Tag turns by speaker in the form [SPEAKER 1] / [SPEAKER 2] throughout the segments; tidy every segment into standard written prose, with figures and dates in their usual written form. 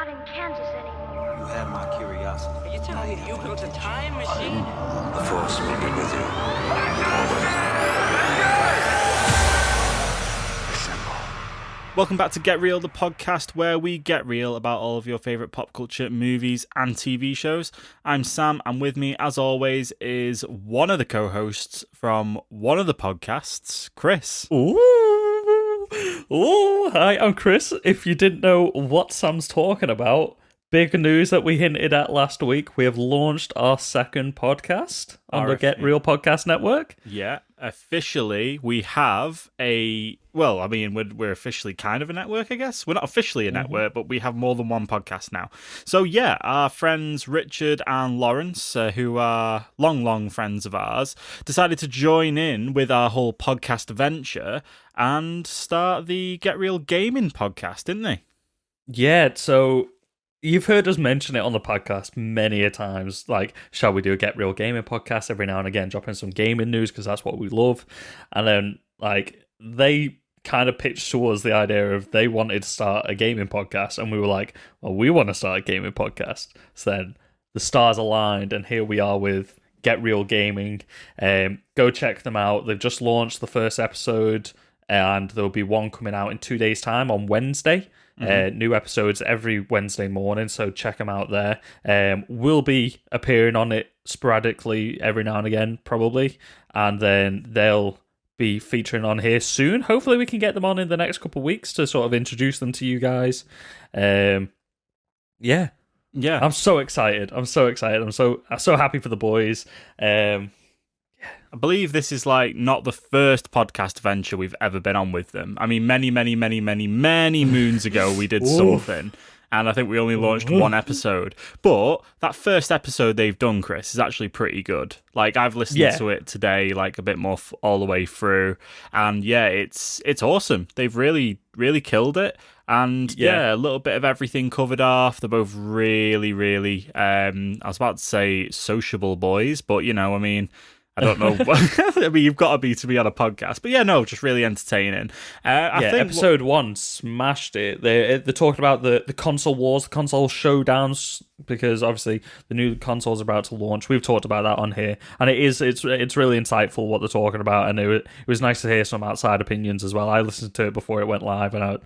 [SPEAKER 1] not in Kansas anymore.
[SPEAKER 2] You have my curiosity.
[SPEAKER 3] Are you telling me you built a time machine?
[SPEAKER 2] The Force will be with you. Assemble.
[SPEAKER 4] Welcome back to Get Real, the podcast where we get real about all of your favourite pop culture movies and TV shows. I'm Sam, and with me, as always, is one of the co-hosts from one of the podcasts, Chris.
[SPEAKER 5] Ooh, hi, I'm Chris. If you didn't know what Sam's talking about, big news that we hinted at last week. We have launched our second podcast on the Get Real Podcast Network.
[SPEAKER 4] Yeah, officially we have we're officially kind of a network, I guess. We're not officially a network, but we have more than one podcast now. So yeah, our friends Richard and Lawrence, who are long friends of ours, decided to join in with our whole podcast venture and start the Get Real Gaming podcast, didn't they?
[SPEAKER 5] Yeah, so you've heard us mention it on the podcast many a times, like, shall we do a Get Real Gaming podcast every now and again, dropping some gaming news, because that's what we love. And then, like, they kind of pitched to us the idea of they wanted to start a gaming podcast, and we were like, well, we want to start a gaming podcast. So then the stars aligned, and here we are with Get Real Gaming. Go check them out. They've just launched the first episode, and there'll be one coming out in 2 days' time on Wednesday. New episodes every Wednesday morning, so check them out there. We'll be appearing on it sporadically every now and again, probably, and then they'll be featuring on here soon. Hopefully we can get them on in the next couple of weeks to sort of introduce them to you guys. Yeah, I'm so excited. I'm so happy for the boys.
[SPEAKER 4] I believe this is like not the first podcast venture we've ever been on with them. I mean, many moons ago we did something, and I think we only launched one episode. But that first episode they've done, Chris, is actually pretty good. Like, I've listened to it today, like a bit more all the way through, and yeah, it's awesome. They've really killed it. And yeah, a little bit of everything covered off. They're both really, I was about to say sociable boys, but you know, I mean, I don't know. I mean, you've got to be on a podcast. But yeah, no, just really entertaining. I think
[SPEAKER 5] episode 1 smashed it. They're talking about the console wars, the console showdowns, because obviously the new console's about to launch. We've talked about that on here. And it's really insightful what they're talking about. And it was nice to hear some outside opinions as well. I listened to it before it went live. And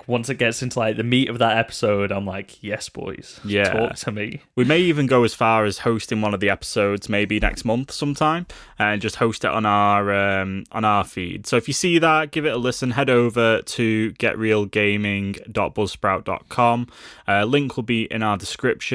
[SPEAKER 5] once it gets into like the meat of that episode, I'm like, yes, boys.
[SPEAKER 4] Yeah.
[SPEAKER 5] Talk to me.
[SPEAKER 4] We may even go as far as hosting one of the episodes maybe next month sometime, and just host it on our feed. So if you see that, give it a listen. Head over to getrealgaming.buzzsprout.com. Link will be in our description.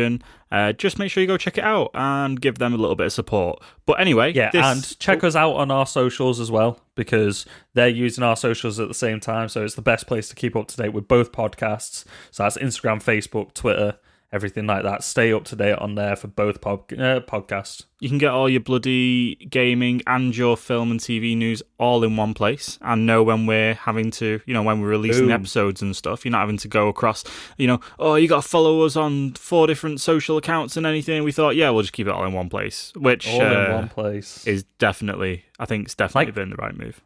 [SPEAKER 4] Just make sure you go check it out and give them a little bit of support. But anyway,
[SPEAKER 5] and check us out on our socials as well, because they're using our socials at the same time. So it's the best place to keep up to date with both podcasts. So that's Instagram, Facebook, Twitter, everything like that. Stay up to date on there for both podcasts.
[SPEAKER 4] You can get all your bloody gaming and your film and TV news all in one place, and know when we're having to, when we're releasing episodes and stuff. You're not having to go across, you got to follow us on 4 different social accounts and anything. We thought, we'll just keep it all in one place, which
[SPEAKER 5] all in one place
[SPEAKER 4] is definitely been the right move.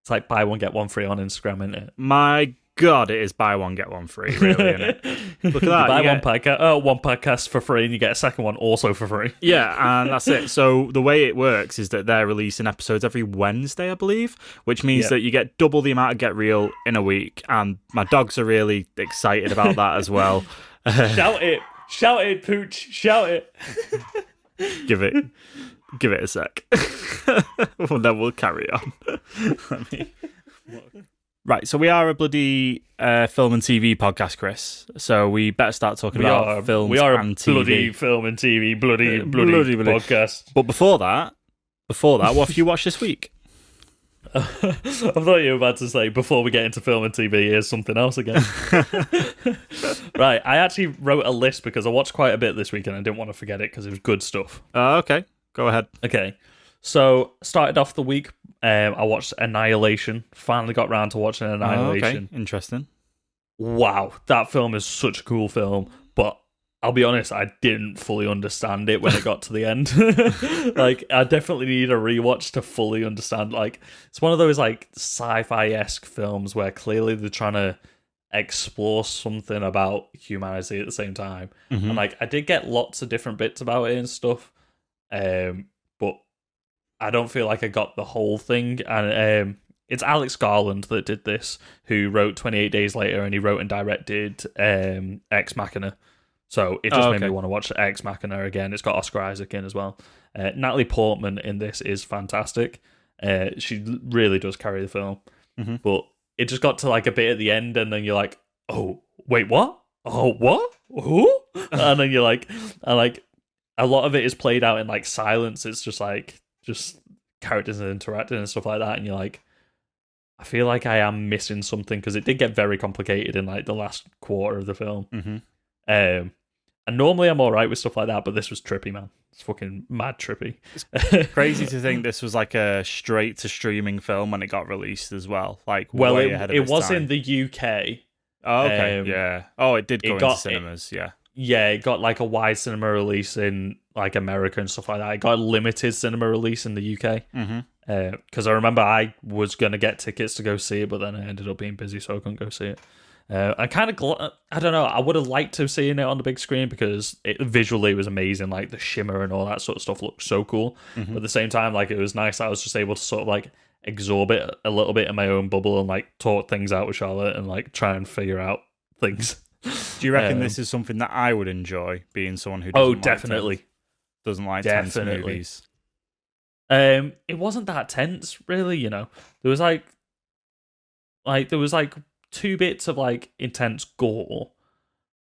[SPEAKER 5] It's like buy one, get one free on Instagram, isn't it?
[SPEAKER 4] My God, it is buy one, get one free, really, isn't it? Look at that.
[SPEAKER 5] One podcast for free, and you get a second one also for free.
[SPEAKER 4] Yeah, and that's it. So the way it works is that they're releasing episodes every Wednesday, I believe, which means that you get double the amount of Get Real in a week, and my dogs are really excited about that as well.
[SPEAKER 5] Shout it, Pooch, shout it.
[SPEAKER 4] Give it a sec. Well, then we'll carry on. Right, so we are a bloody film and TV podcast, Chris. So we better start talking about films and TV.
[SPEAKER 5] We are a bloody film and TV, bloody podcast.
[SPEAKER 4] But before that, what have you watched this week?
[SPEAKER 5] I thought you were about to say, before we get into film and TV, here's something else again. Right, I actually wrote a list because I watched quite a bit this week and I didn't want to forget it because it was good stuff.
[SPEAKER 4] Okay, go ahead.
[SPEAKER 5] Okay, so started off the week, I watched Annihilation. Finally got round to watching Annihilation.
[SPEAKER 4] Okay, interesting.
[SPEAKER 5] Wow, that film is such a cool film, but I'll be honest, I didn't fully understand it when it got to the end. Like, I definitely need a rewatch to fully understand. Like, it's one of those like sci-fi-esque films where clearly they're trying to explore something about humanity at the same time.
[SPEAKER 4] Mhm.
[SPEAKER 5] And like I did get lots of different bits about it and stuff, but I don't feel like I got the whole thing. And it's Alex Garland that did this, who wrote 28 Days Later, and he wrote and directed Ex Machina. So it just made me want to watch Ex Machina again. It's got Oscar Isaac in as well. Natalie Portman in this is fantastic. She really does carry the film.
[SPEAKER 4] Mm-hmm.
[SPEAKER 5] But it just got to like a bit at the end, and then you're like, oh, wait, what? Oh, what? Who? And then you're like, a lot of it is played out in like silence. It's just like, characters interacting and stuff like that. And you're like, I feel like I am missing something, because it did get very complicated in like the last quarter of the film.
[SPEAKER 4] Mm-hmm.
[SPEAKER 5] And normally I'm all right with stuff like that, but this was trippy, man. It's fucking mad trippy.
[SPEAKER 4] It's crazy to think this was like a straight to streaming film when it got released as well. Like, way ahead of
[SPEAKER 5] it
[SPEAKER 4] its
[SPEAKER 5] was
[SPEAKER 4] time.
[SPEAKER 5] in the UK.
[SPEAKER 4] Oh, okay, yeah. Oh, it did go into cinemas, yeah.
[SPEAKER 5] Yeah, it got like a wide cinema release in like America and stuff like that. It got a limited cinema release in the UK. Because I remember I was going to get tickets to go see it, but then I ended up being busy, so I couldn't go see it. I kind of, I don't know, I would have liked to have seen it on the big screen, because it visually was amazing. Like the shimmer and all that sort of stuff looked so cool. But at the same time, like it was nice that I was just able to sort of like absorb it a little bit in my own bubble and like talk things out with Charlotte and like try and figure out things.
[SPEAKER 4] Do you reckon this is something that I would enjoy, being someone who doesn't like tense movies?
[SPEAKER 5] It wasn't that tense, really. You know, there was like there was like 2 bits of like intense gore,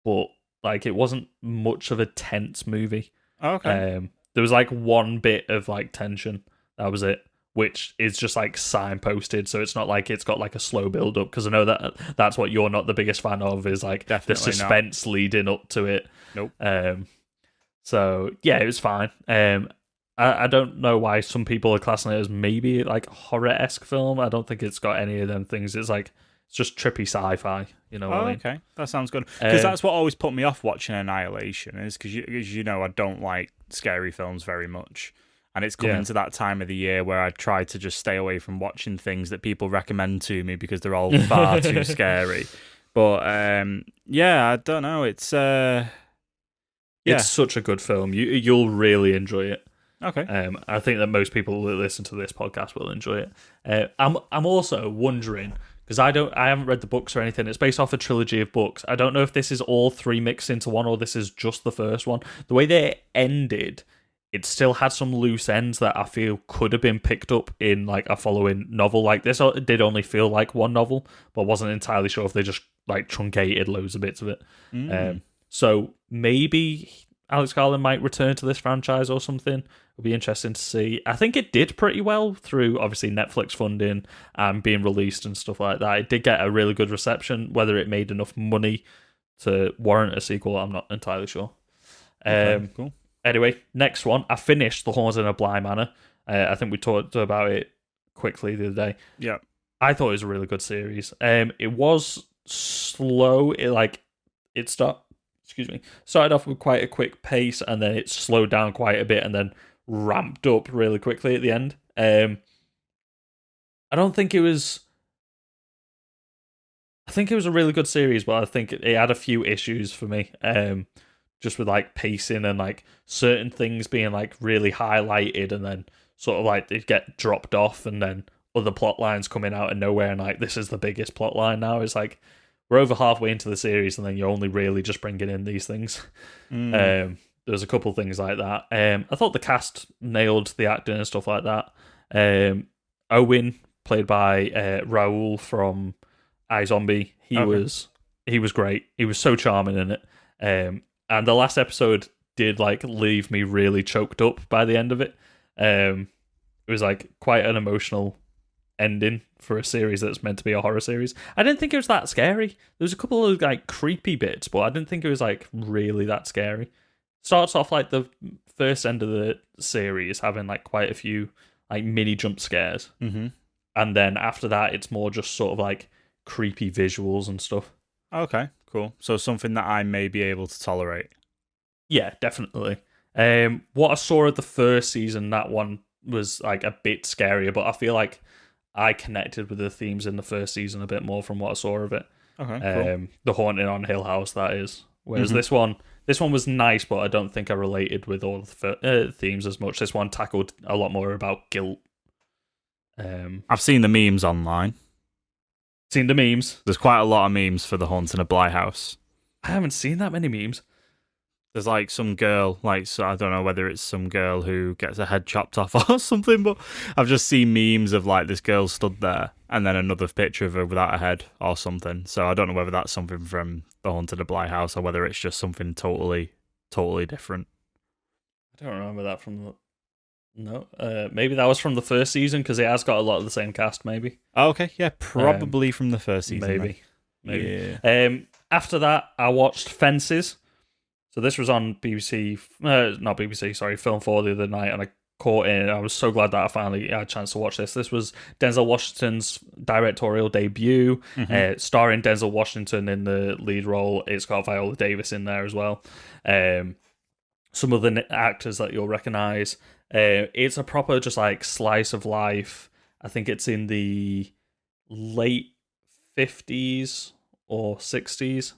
[SPEAKER 5] but like it wasn't much of a tense movie.
[SPEAKER 4] Okay.
[SPEAKER 5] There was like 1 bit of like tension. That was it, which is just like signposted, so it's not like it's got like a slow build up, because I know that's what you're not the biggest fan of, is like
[SPEAKER 4] Definitely
[SPEAKER 5] the suspense leading up to it.
[SPEAKER 4] Nope.
[SPEAKER 5] So yeah, it was fine. I don't know why some people are classing it as maybe like horror-esque film. I don't think it's got any of them things. It's like, it's just trippy sci-fi, you know what I mean?
[SPEAKER 4] Okay, that sounds good. Because that's what always put me off watching Annihilation, is because you know I don't like scary films very much. And it's coming to that time of the year where I try to just stay away from watching things that people recommend to me, because they're all far too scary. But yeah, I don't know. It's
[SPEAKER 5] It's such a good film. You'll really enjoy it.
[SPEAKER 4] Okay.
[SPEAKER 5] I think that most people that listen to this podcast will enjoy it. I'm also wondering, because I haven't read the books or anything. It's based off a trilogy of books. I don't know if this is all 3 mixed into one, or this is just the first one. The way they ended, it still had some loose ends that I feel could have been picked up in like a following novel. Like this did only feel like one novel, but wasn't entirely sure if they just like truncated loads of bits of it. So maybe Alex Garland might return to this franchise or something. It'll be interesting to see. I think it did pretty well through obviously Netflix funding and being released and stuff like that. It did get a really good reception. Whether it made enough money to warrant a sequel, I'm not entirely sure.
[SPEAKER 4] Cool.
[SPEAKER 5] Anyway, next one. I finished The Haunting of Bly Manor. I think we talked about it quickly the other day.
[SPEAKER 4] Yeah.
[SPEAKER 5] I thought it was a really good series. It was slow. It started off with quite a quick pace, and then it slowed down quite a bit, and then ramped up really quickly at the end. I don't think it was. I think it was a really good series, but I think it had a few issues for me. Just with like pacing and like certain things being like really highlighted, and then sort of like they get dropped off, and then other plot lines coming out of nowhere, and like this is the biggest plot line now. It's like we're over halfway into the series, and then you're only really just bringing in these things. There's a couple things like that. I thought the cast nailed the acting and stuff like that. Owen, played by Raoul from iZombie, he was great. He was so charming in it. And the last episode did like leave me really choked up by the end of it. It was like quite an emotional ending for a series that's meant to be a horror series. I didn't think it was that scary. There was a couple of like creepy bits, but I didn't think it was like really that scary. Starts off like the first end of the series having like quite a few like mini jump scares.
[SPEAKER 4] Mm-hmm.
[SPEAKER 5] And then after that, it's more just sort of like creepy visuals and stuff.
[SPEAKER 4] Okay, cool. So something that I may be able to tolerate.
[SPEAKER 5] Yeah, definitely. What I saw of the first season, that one was like a bit scarier, but I feel like I connected with the themes in the first season a bit more from what I saw of it.
[SPEAKER 4] Okay, cool.
[SPEAKER 5] The Haunting on Hill House, that is. Whereas this one was nice, but I don't think I related with all the themes as much. This one tackled a lot more about guilt.
[SPEAKER 4] I've seen the memes online.
[SPEAKER 5] Seen the memes?
[SPEAKER 4] There's quite a lot of memes for the Haunting of Bly House.
[SPEAKER 5] I haven't seen that many memes.
[SPEAKER 4] There's like some girl, so I don't know whether it's some girl who gets her head chopped off or something, but I've just seen memes of like this girl stood there and then another picture of her without a head or something. So I don't know whether that's something from the Haunted of Bly House or whether it's just something totally different.
[SPEAKER 5] I don't remember that from the... No, maybe that was from the first season because it has got a lot of the same cast. Maybe.
[SPEAKER 4] Oh, okay, yeah, probably from the first season.
[SPEAKER 5] Maybe.
[SPEAKER 4] Yeah.
[SPEAKER 5] After that, I watched Fences. So this was on BBC, not BBC, sorry, Film 4 the other night, and I caught it. I was so glad that I finally had a chance to watch this. This was Denzel Washington's directorial debut, starring Denzel Washington in the lead role. It's got Viola Davis in there as well. Some of the actors that you'll recognise. It's a proper just like slice of life. I think it's in the late 50s or 60s.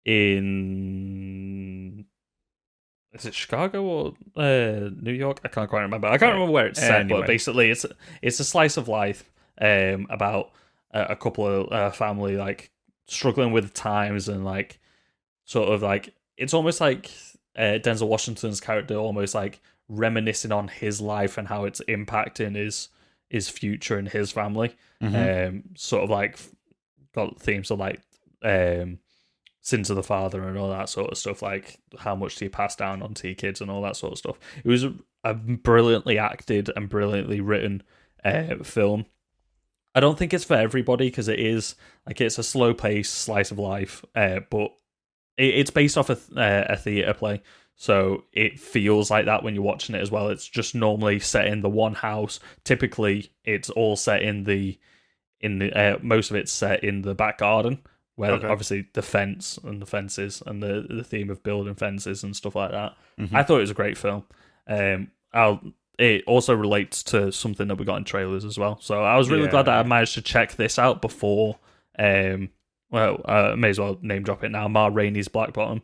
[SPEAKER 5] In is it Chicago or New York? I can't quite remember. I can't remember where it's set, but basically it's a slice of life about a couple of family like struggling with times and like sort of like it's almost like Denzel Washington's character almost like reminiscing on his life and how it's impacting his future and his family. Sort of like got themes of like sins of the father and all that sort of stuff, like how much do you pass down onto your kids and all that sort of stuff. It was a brilliantly acted and brilliantly written film. I don't think it's for everybody because it is like it's a slow paced slice of life, but it's based off a theatre play, so it feels like that when you're watching it as well. It's just normally set in the one house. Typically, it's all set in the most of it's set in the back garden. Where obviously the fence and the fences and the theme of building fences and stuff like that. I thought it was a great film. It also relates to something that we got in trailers as well. So I was really glad that I managed to check this out before. I may as well name drop it now. Ma Rainey's Black Bottom.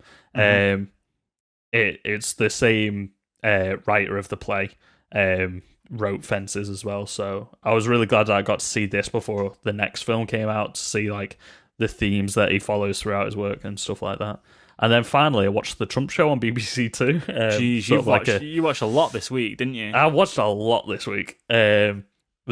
[SPEAKER 5] It's the same writer of the play. Wrote Fences as well. So I was really glad that I got to see this before the next film came out to see like the themes that he follows throughout his work and stuff like that. And then finally, I watched The Trump Show on BBC Two.
[SPEAKER 4] Jeez, you watched a lot this week, didn't you?
[SPEAKER 5] I watched a lot this week. The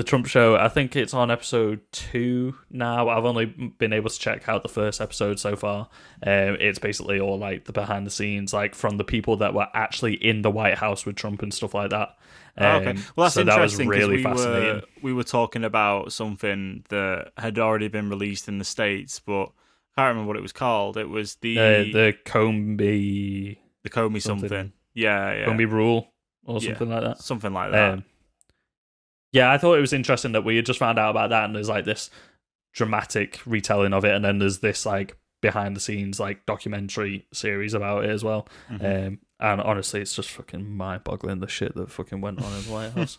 [SPEAKER 5] Trump Show, I think it's on episode 2 now. I've only been able to check out the first episode so far. It's basically all like the behind the scenes, like from the people that were actually in the White House with Trump and stuff like that.
[SPEAKER 4] Okay, well that's
[SPEAKER 5] so
[SPEAKER 4] interesting.
[SPEAKER 5] That was really fascinating.
[SPEAKER 4] We were talking about something that had already been released in the States, but I can't remember what it was called. It was the Comey something. Yeah.
[SPEAKER 5] Comey Rule or something like that.
[SPEAKER 4] Something like that.
[SPEAKER 5] Yeah, I thought it was interesting that we had just found out about that, and there's like this dramatic retelling of it, and then there's this like behind the scenes like documentary series about it as well. And honestly, it's just fucking mind-boggling the shit that fucking went on in the White House.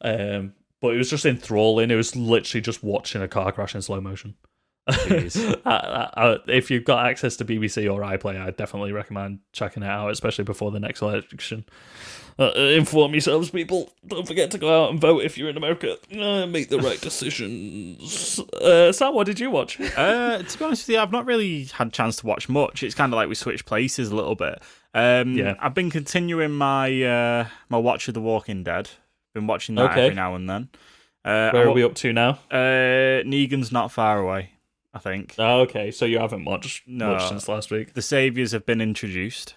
[SPEAKER 5] But it was just enthralling. It was literally just watching a car crash in slow motion. If you've got access to BBC or iPlayer, I definitely recommend checking it out, especially before the next election. Inform yourselves, people. Don't forget to go out and vote if you're in America. Make the right decisions. Sam, what did you watch?
[SPEAKER 4] To be honest with you, I've not really had a chance to watch much. It's kind of like we switched places a little bit. I've been continuing my my watch of The Walking Dead. Been watching that every now and then.
[SPEAKER 5] Where are we up to now?
[SPEAKER 4] Negan's not far away, I think.
[SPEAKER 5] Oh, okay. So you haven't watched much since last week.
[SPEAKER 4] The Saviors have been introduced.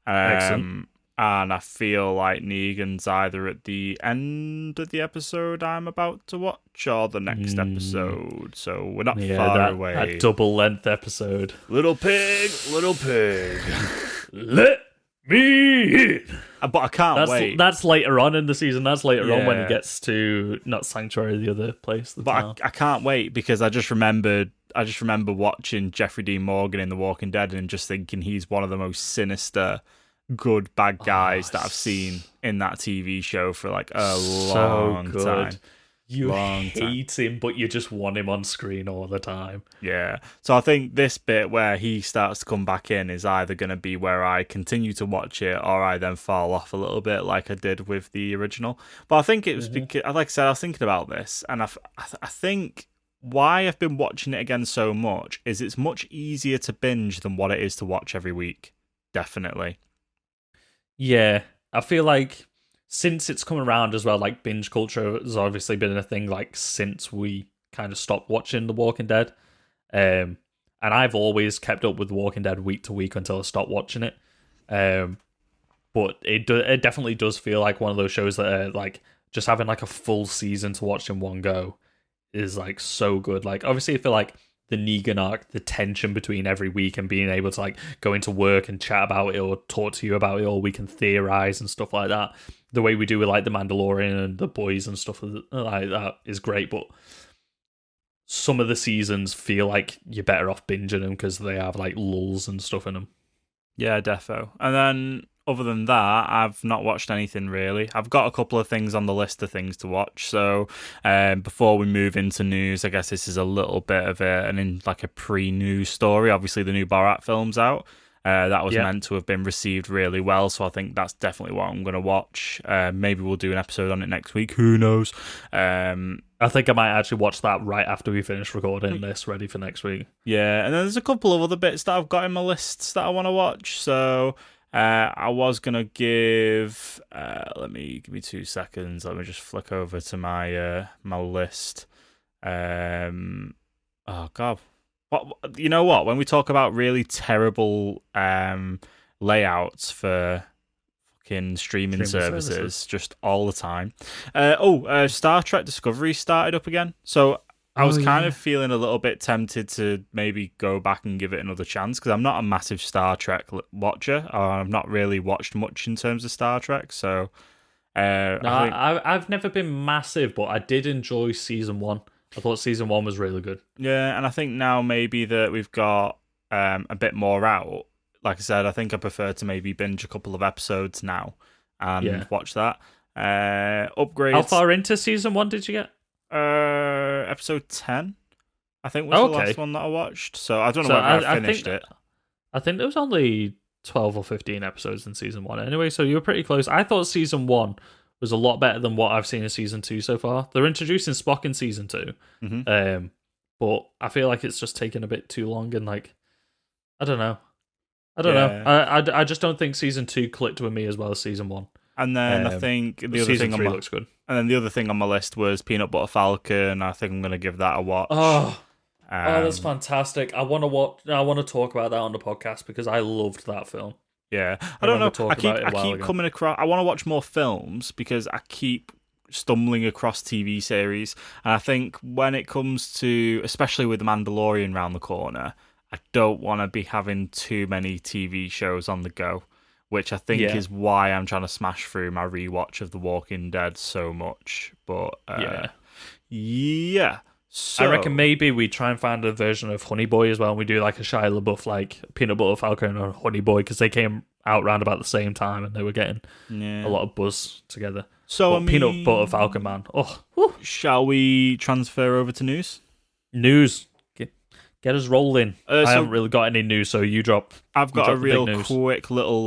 [SPEAKER 5] Excellent.
[SPEAKER 4] And I feel like Negan's either at the end of the episode I'm about to watch or the next episode. So we're not far away.
[SPEAKER 5] That double-length episode.
[SPEAKER 4] Little pig.
[SPEAKER 5] Let me in.
[SPEAKER 4] But I can't wait.
[SPEAKER 5] That's later on in the season. That's later on when he gets to, not Sanctuary, the other place.
[SPEAKER 4] But I can't wait because I just remember watching Jeffrey Dean Morgan in The Walking Dead and just thinking he's one of the most sinister good bad guys that I've seen in that TV show for like a long time.
[SPEAKER 5] You
[SPEAKER 4] Long time.
[SPEAKER 5] hate him, but you just want him on screen all the time.
[SPEAKER 4] Yeah. So I think this bit where he starts to come back in is either going to be where I continue to watch it or I then fall off a little bit like I did with the original. But I think it was because, like I said, I was thinking about this and I think why I've been watching it again so much is it's much easier to binge than what it is to watch every week. Definitely.
[SPEAKER 5] Yeah. I feel like since it's come around as well, like binge culture has obviously been a thing like since we kind of stopped watching The Walking Dead. And I've always kept up with The Walking Dead week to week until I stopped watching it. But it definitely does feel like one of those shows that are like just having like a full season to watch in one go is like so good. Like obviously I feel like the Negan arc, the tension between every week and being able to like go into work and chat about it or talk to you about it or we can theorize and stuff like that. The way we do with like The Mandalorian and The Boys and stuff like that is great, but some of the seasons feel like you're better off binging them because they have like lulls and stuff in them.
[SPEAKER 4] Yeah, defo. And then other than that, I've not watched anything really. I've got a couple of things on the list of things to watch. So before we move into news, I guess this is a little bit of a pre-news story. Obviously, the new Borat film's out. That was meant to have been received really well, so I think that's definitely what I'm going to watch. Maybe we'll do an episode on it next week. Who knows?
[SPEAKER 5] I think I might actually watch that right after we finish recording this, ready for next week.
[SPEAKER 4] Yeah, and then there's a couple of other bits that I've got in my lists that I want to watch. So I was going to give... give me 2 seconds. Let me just flick over to my my list. Oh, God. What, you know what? When we talk about really terrible layouts for fucking streaming services, just all the time. Star Trek Discovery started up again. So I was kind of feeling a little bit tempted to maybe go back and give it another chance because I'm not a massive Star Trek watcher. Or I've not really watched much in terms of Star Trek. So
[SPEAKER 5] I've never been massive, but I did enjoy season 1. I thought season 1 was really good.
[SPEAKER 4] Yeah, and I think now maybe that we've got a bit more out. Like I said, I think I prefer to maybe binge a couple of episodes now and watch that. Upgrades.
[SPEAKER 5] How far into season 1 did you get?
[SPEAKER 4] Episode 10, I think was the last one that I watched. So I don't know whether I finished it.
[SPEAKER 5] I think there was only 12 or 15 episodes in season 1 anyway, so you were pretty close. I thought season 1 was a lot better than what I've seen in season 2 so far. They're introducing Spock in season 2, but I feel like it's just taken a bit too long and like, I don't know. I just don't think season 2 clicked with me as well as season 1.
[SPEAKER 4] And then I think the other thing
[SPEAKER 5] looks good.
[SPEAKER 4] And then the other thing on my list was Peanut Butter Falcon. I think I'm going to give that a watch.
[SPEAKER 5] Oh, that's fantastic! I want to talk about that on the podcast because I loved that film.
[SPEAKER 4] Yeah, I don't know. I keep coming across. I want to watch more films because I keep stumbling across TV series, and I think when it comes to, especially with The Mandalorian round the corner, I don't want to be having too many TV shows on the go, which I think is why I'm trying to smash through my rewatch of The Walking Dead so much. But yeah. So,
[SPEAKER 5] I reckon maybe we try and find a version of Honey Boy as well, and we do like a Shia LaBeouf, like Peanut Butter Falcon or Honey Boy, because they came out around about the same time and they were getting a lot of buzz together.
[SPEAKER 4] So
[SPEAKER 5] Peanut Butter Falcon, man.
[SPEAKER 4] Shall we transfer over to news?
[SPEAKER 5] News. Get us rolling. I haven't really got any news, so you drop.
[SPEAKER 4] I've got a real quick little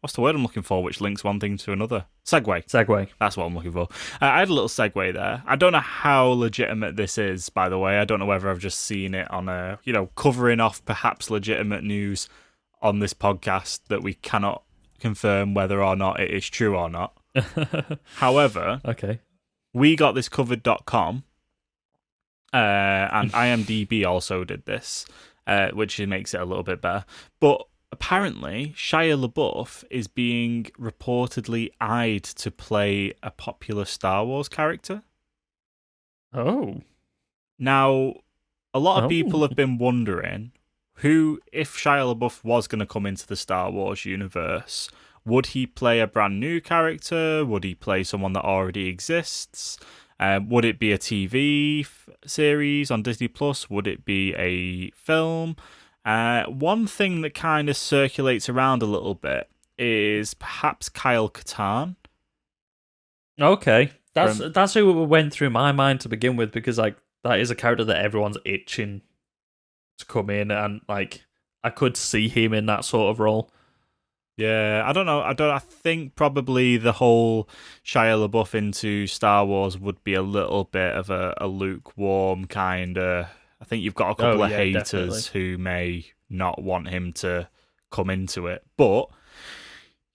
[SPEAKER 4] what's the word I'm looking for, which links one thing to another? Segue. That's what I'm looking for. I had a little segue there. I don't know how legitimate this is, by the way. I don't know whether I've just seen it on covering off perhaps legitimate news on this podcast that we cannot confirm whether or not it is true or not. However, we got this covered.com and IMDb also did this, which makes it a little bit better. But apparently, Shia LaBeouf is being reportedly eyed to play a popular Star Wars character.
[SPEAKER 5] Oh.
[SPEAKER 4] Now, a lot of people have been wondering if Shia LaBeouf was going to come into the Star Wars universe, would he play a brand new character? Would he play someone that already exists? Would it be a TV series on Disney Plus? Would it be a film? One thing that kind of circulates around a little bit is perhaps Kyle Katarn.
[SPEAKER 5] Okay. That's who went through my mind to begin with, because like that is a character that everyone's itching to come in, and like I could see him in that sort of role.
[SPEAKER 4] Yeah, I don't know. I think probably the whole Shia LaBeouf into Star Wars would be a little bit of a lukewarm kind of. I think you've got a couple of haters
[SPEAKER 5] definitely.
[SPEAKER 4] who may not want him to come into it, but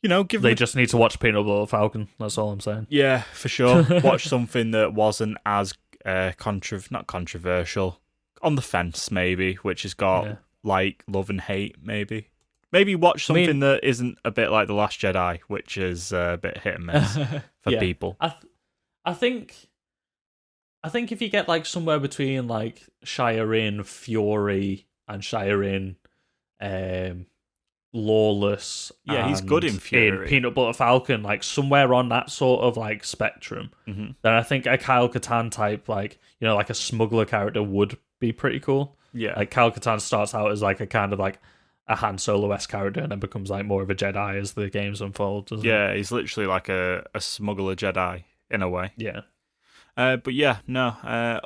[SPEAKER 4] you know,
[SPEAKER 5] They just need to watch Peanut Butter Falcon. That's all I'm saying.
[SPEAKER 4] Yeah, for sure. Watch something that wasn't as not controversial, on the fence maybe, which has got like love and hate maybe. Maybe watch something that isn't a bit like The Last Jedi, which is a bit hit and miss for people.
[SPEAKER 5] I think if you get like somewhere between like Shia Fury and Shia Lawless,
[SPEAKER 4] he's good in Fury.
[SPEAKER 5] In Peanut Butter Falcon, like somewhere on that sort of like spectrum, then I think a Kyle Katarn type, like, you know, like a smuggler character would be pretty cool.
[SPEAKER 4] Yeah,
[SPEAKER 5] like Kyle Katarn starts out as like a kind of like a Han Solo-esque character, and then becomes like more of a Jedi as the games unfold.
[SPEAKER 4] Yeah, he's literally like a smuggler Jedi in a way.
[SPEAKER 5] Yeah.
[SPEAKER 4] But yeah, no.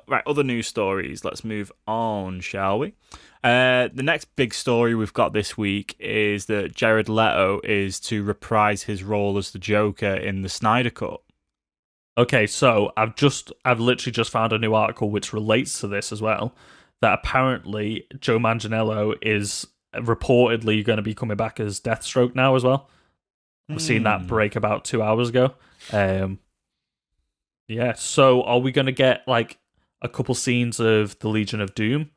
[SPEAKER 4] Right, other news stories. Let's move on, shall we? The next big story we've got this week is that Jared Leto is to reprise his role as the Joker in the Snyder Cut.
[SPEAKER 5] Okay, so I've literally just found a new article which relates to this as well. That apparently Joe Manganiello is reportedly going to be coming back as Deathstroke now as well. I've seen that break about 2 hours ago. Yeah, so are we going to get like a couple scenes of the Legion of Doom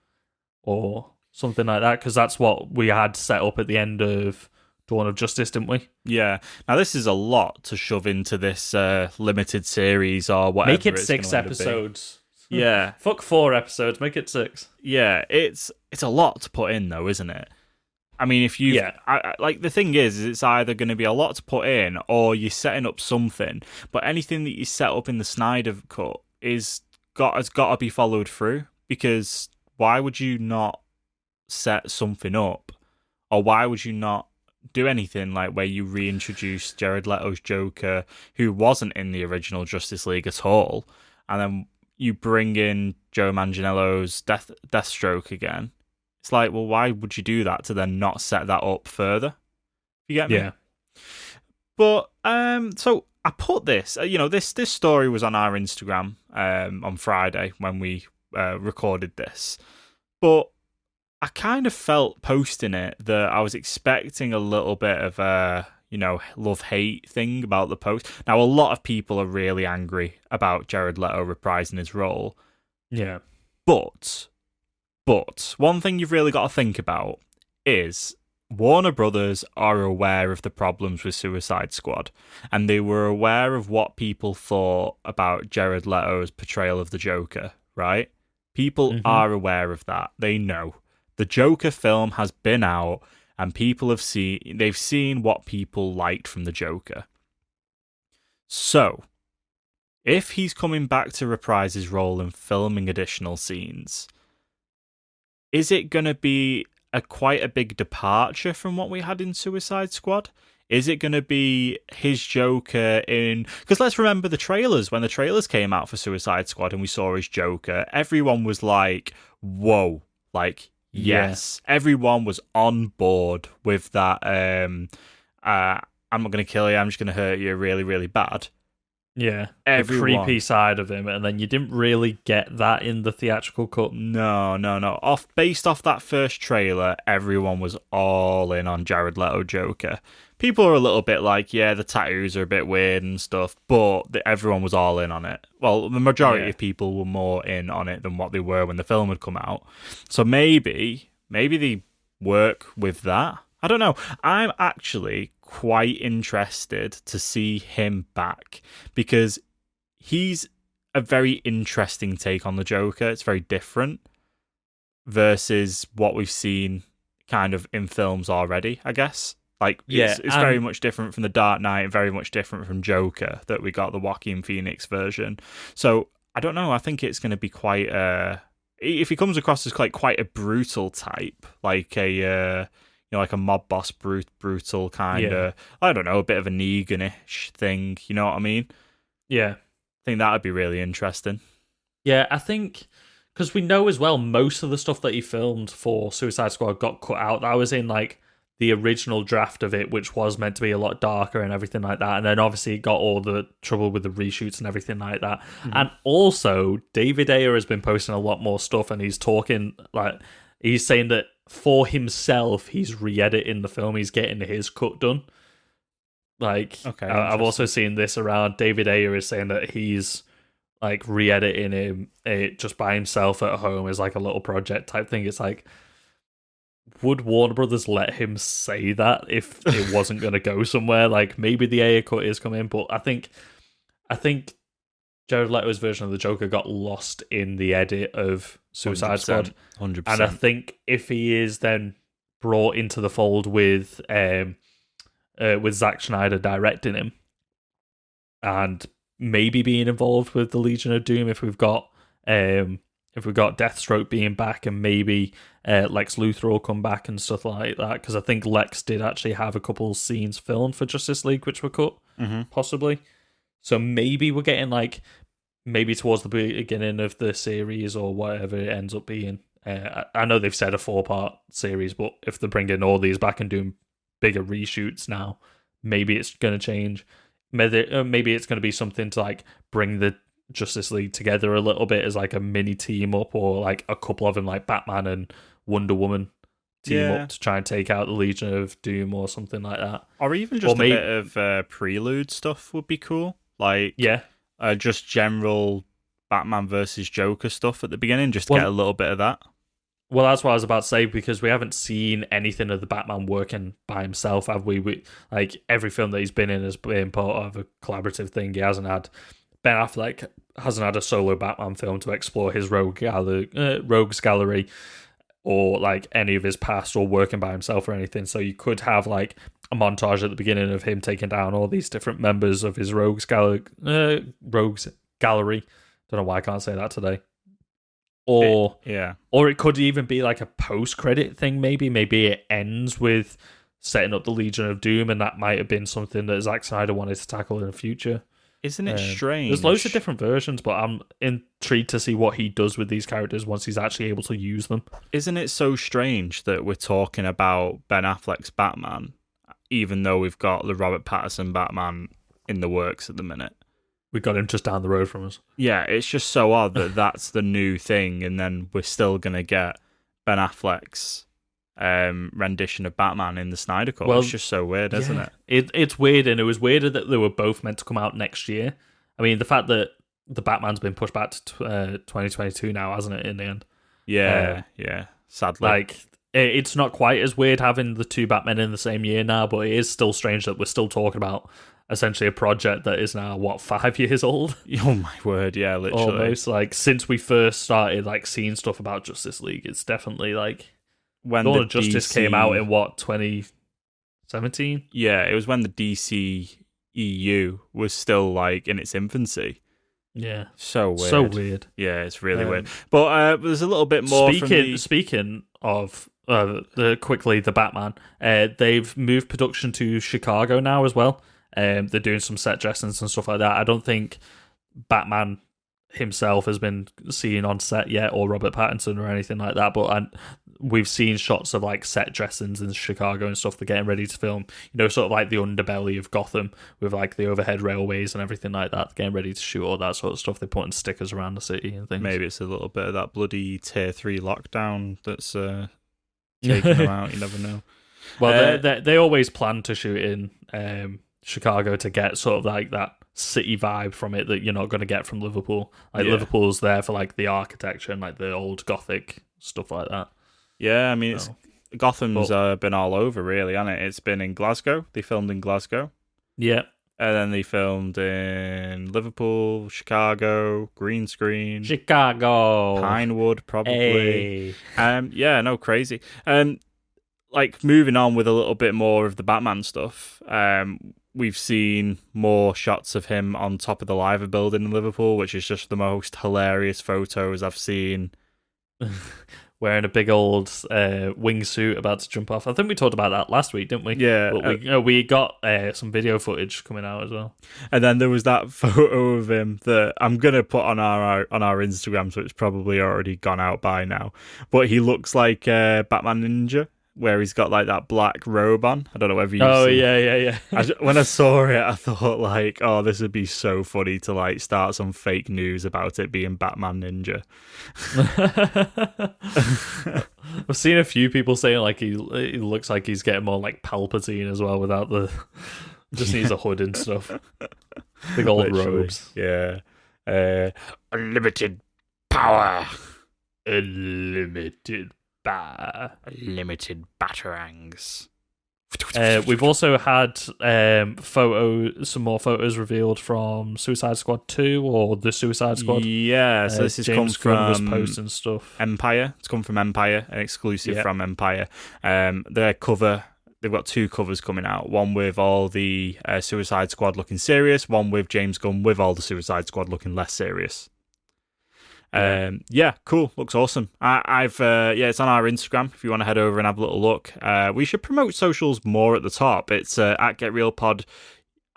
[SPEAKER 5] or something like that? Because that's what we had set up at the end of Dawn of Justice, didn't we?
[SPEAKER 4] Yeah. Now, this is a lot to shove into this limited series or whatever.
[SPEAKER 5] Make it 6 episodes.
[SPEAKER 4] Yeah.
[SPEAKER 5] Fuck 4 episodes, make it 6.
[SPEAKER 4] Yeah, it's a lot to put in, though, isn't it? I mean, if you like, the thing is it's either going to be a lot to put in, or you're setting up something. But anything that you set up in the Snyder Cut has got to be followed through. Because why would you not set something up, or why would you not do anything like where you reintroduce Jared Leto's Joker, who wasn't in the original Justice League at all, and then you bring in Joe Manganiello's Deathstroke again? It's like, well, why would you do that to then not set that up further? You get me?
[SPEAKER 5] Yeah.
[SPEAKER 4] But so I put this. This story was on our Instagram on Friday when we recorded this. But I kind of felt posting it that I was expecting a little bit of a love-hate thing about the post. Now, a lot of people are really angry about Jared Leto reprising his role.
[SPEAKER 5] Yeah.
[SPEAKER 4] But one thing you've really got to think about is Warner Brothers are aware of the problems with Suicide Squad, and they were aware of what people thought about Jared Leto's portrayal of the Joker, right? People are aware of that. They know. The Joker film has been out, and people have seen what people liked from the Joker. So, if he's coming back to reprise his role and filming additional scenes, is it going to be quite a big departure from what we had in Suicide Squad? Is it going to be his Joker in... Because let's remember the trailers. When the trailers came out for Suicide Squad and we saw his Joker, everyone was like, whoa. Like, yes. Yeah. Everyone was on board with that. I'm not going to kill you. I'm just going to hurt you really, really bad.
[SPEAKER 5] Yeah,
[SPEAKER 4] everyone.
[SPEAKER 5] The creepy side of him, and then you didn't really get that in the theatrical cut.
[SPEAKER 4] No. Based off that first trailer, everyone was all in on Jared Leto Joker. People are a little bit like, yeah, the tattoos are a bit weird and stuff, but everyone was all in on it. Well, the majority of people were more in on it than what they were when the film had come out. So maybe they work with that. I don't know. I'm actually quite interested to see him back, because he's a very interesting take on the Joker. It's very different versus what we've seen kind of in films already, I guess. Like, it's very much different from The Dark Knight, and very much different from Joker that we got the Joaquin Phoenix version. So, I don't know. I think it's going to be quite if he comes across as quite a brutal type, like like a mob boss, brutal kind of, I don't know, a bit of a Negan-ish thing, you know what I mean?
[SPEAKER 5] Yeah.
[SPEAKER 4] think that would be really interesting.
[SPEAKER 5] Yeah, I think because we know as well most of the stuff that he filmed for Suicide Squad got cut out. That was in like the original draft of it, which was meant to be a lot darker and everything like that. And then obviously it got all the trouble with the reshoots and everything like that. Mm-hmm. And also, David Ayer has been posting a lot more stuff, and he's talking like he's saying that for himself, he's re-editing the film. He's getting his cut done. Like, okay, I've also seen this around. David Ayer is saying that he's like re-editing him just by himself at home as like a little project type thing. It's like, would Warner Brothers let him say that if it wasn't going to go somewhere? Like, maybe the Ayer cut is coming, but I think Jared Leto's version of the Joker got lost in the edit of Suicide Squad.
[SPEAKER 4] 100%.
[SPEAKER 5] And I think if he is then brought into the fold with Zack Snyder directing him and maybe being involved with the Legion of Doom, if we've got Deathstroke being back, and maybe Lex Luthor will come back and stuff like that, because I think Lex did actually have a couple scenes filmed for Justice League which were cut, possibly. So maybe we're getting like maybe towards the beginning of the series or whatever it ends up being. I know they've said a 4-part series, but if they're bringing all these back and doing bigger reshoots now, maybe it's going to change. Maybe it's going to be something to like bring the Justice League together a little bit as like a mini team up, or like a couple of them like Batman and Wonder Woman team up to try and take out the Legion of Doom or something like that.
[SPEAKER 4] Or even just a bit of prelude stuff would be cool. Like, just general Batman versus Joker stuff at the beginning, just to get a little bit of that.
[SPEAKER 5] Well, that's what I was about to say, because we haven't seen anything of the Batman working by himself, have we? Like, every film that he's been in has been part of a collaborative thing. He hasn't had... Ben Affleck hasn't had a solo Batman film to explore his rogues gallery or like any of his past, or working by himself or anything. So you could have like a montage at the beginning of him taking down all these different members of his rogues gallery. Don't know why I can't say that today. Or it could even be like a post-credit thing. Maybe it ends with setting up the Legion of Doom, and that might have been something that Zack Snyder wanted to tackle in the future.
[SPEAKER 4] Isn't it strange?
[SPEAKER 5] There's loads of different versions, but I'm intrigued to see what he does with these characters once he's actually able to use them.
[SPEAKER 4] Isn't it so strange that we're talking about Ben Affleck's Batman, even though we've got the Robert Pattinson Batman in the works at the minute?
[SPEAKER 5] We got him just down the road from us. Yeah,
[SPEAKER 4] it's just so odd that that's the new thing, and then we're still going to get Ben Affleck's rendition of Batman in the Snyder Cut. It's just so weird, isn't it?
[SPEAKER 5] It's weird, and it was weirder that they were both meant to come out next year. I mean, the fact that the Batman's been pushed back to 2022 now, hasn't it, in the end?
[SPEAKER 4] Yeah, sadly.
[SPEAKER 5] Like, it's not quite as weird having the two Batmen in the same year now, but it is still strange that we're still talking about essentially a project that is now, 5 years old?
[SPEAKER 4] Oh my word, yeah, literally.
[SPEAKER 5] Almost, like, since we first started, like, seeing stuff about Justice League, it's definitely, like...
[SPEAKER 4] When
[SPEAKER 5] Dawn of Justice came out in, 2017?
[SPEAKER 4] Yeah, it was when the DC EU was still, like, in its infancy.
[SPEAKER 5] Yeah.
[SPEAKER 4] So weird.
[SPEAKER 5] So weird.
[SPEAKER 4] Yeah, it's really weird. But there's a little bit more
[SPEAKER 5] Speaking of... the Batman, they've moved production to Chicago now as well. They're doing some set dressings and stuff like that. I don't think Batman himself has been seen on set yet, or Robert Pattinson or anything like that, but we've seen shots of like set dressings in Chicago and stuff. They're getting ready to film, sort of like the underbelly of Gotham with like the overhead railways and everything like that. They're getting ready to shoot all that sort of stuff. They're putting stickers around the city and things.
[SPEAKER 4] Maybe it's a little bit of that bloody tier 3 lockdown that's taking them out. You never know.
[SPEAKER 5] Well, they always plan to shoot in Chicago to get sort of like that city vibe from it that you're not going to get from Liverpool. Like Liverpool's there for like the architecture and like the old Gothic stuff like that.
[SPEAKER 4] Yeah, I mean, Gotham's been all over, really, hasn't it? It's been in Glasgow. They filmed in Glasgow.
[SPEAKER 5] Yeah.
[SPEAKER 4] And then they filmed in Liverpool, Chicago, green screen.
[SPEAKER 5] Chicago.
[SPEAKER 4] Pinewood, probably. Hey. Crazy. Like, moving on with a little bit more of the Batman stuff, we've seen more shots of him on top of the Liver building in Liverpool, which is just the most hilarious photos I've seen.
[SPEAKER 5] wearing a big old wingsuit about to jump off. I think we talked about that last week, didn't we?
[SPEAKER 4] Yeah.
[SPEAKER 5] But we got some video footage coming out as well.
[SPEAKER 4] And then there was that photo of him that I'm gonna put on our Instagram, so it's probably already gone out by now. But he looks like Batman Ninja, where he's got like that black robe on. I don't know whether you.
[SPEAKER 5] Oh yeah.
[SPEAKER 4] When I saw it, I thought like, oh, this would be so funny to like start some fake news about it being Batman Ninja.
[SPEAKER 5] I've seen a few people saying like he looks like he's getting more like Palpatine as well without the just needs a hood and stuff. Big old
[SPEAKER 4] Literally,
[SPEAKER 5] robes.
[SPEAKER 4] Yeah. Unlimited power.
[SPEAKER 5] Unlimited
[SPEAKER 4] Limited batarangs.
[SPEAKER 5] We've also had some more photos revealed from Suicide Squad 2 or the Suicide Squad.
[SPEAKER 4] Yeah, so this has
[SPEAKER 5] James
[SPEAKER 4] come
[SPEAKER 5] Gunn was
[SPEAKER 4] from
[SPEAKER 5] posting stuff.
[SPEAKER 4] Empire. It's come from Empire, an exclusive from Empire. Their cover, they've got 2 covers coming out. One with all the Suicide Squad looking serious, one with James Gunn with all the Suicide Squad looking less serious. Cool. Looks awesome. It's on our Instagram if you want to head over and have a little look. We should promote socials more at the top. It's at GetRealPod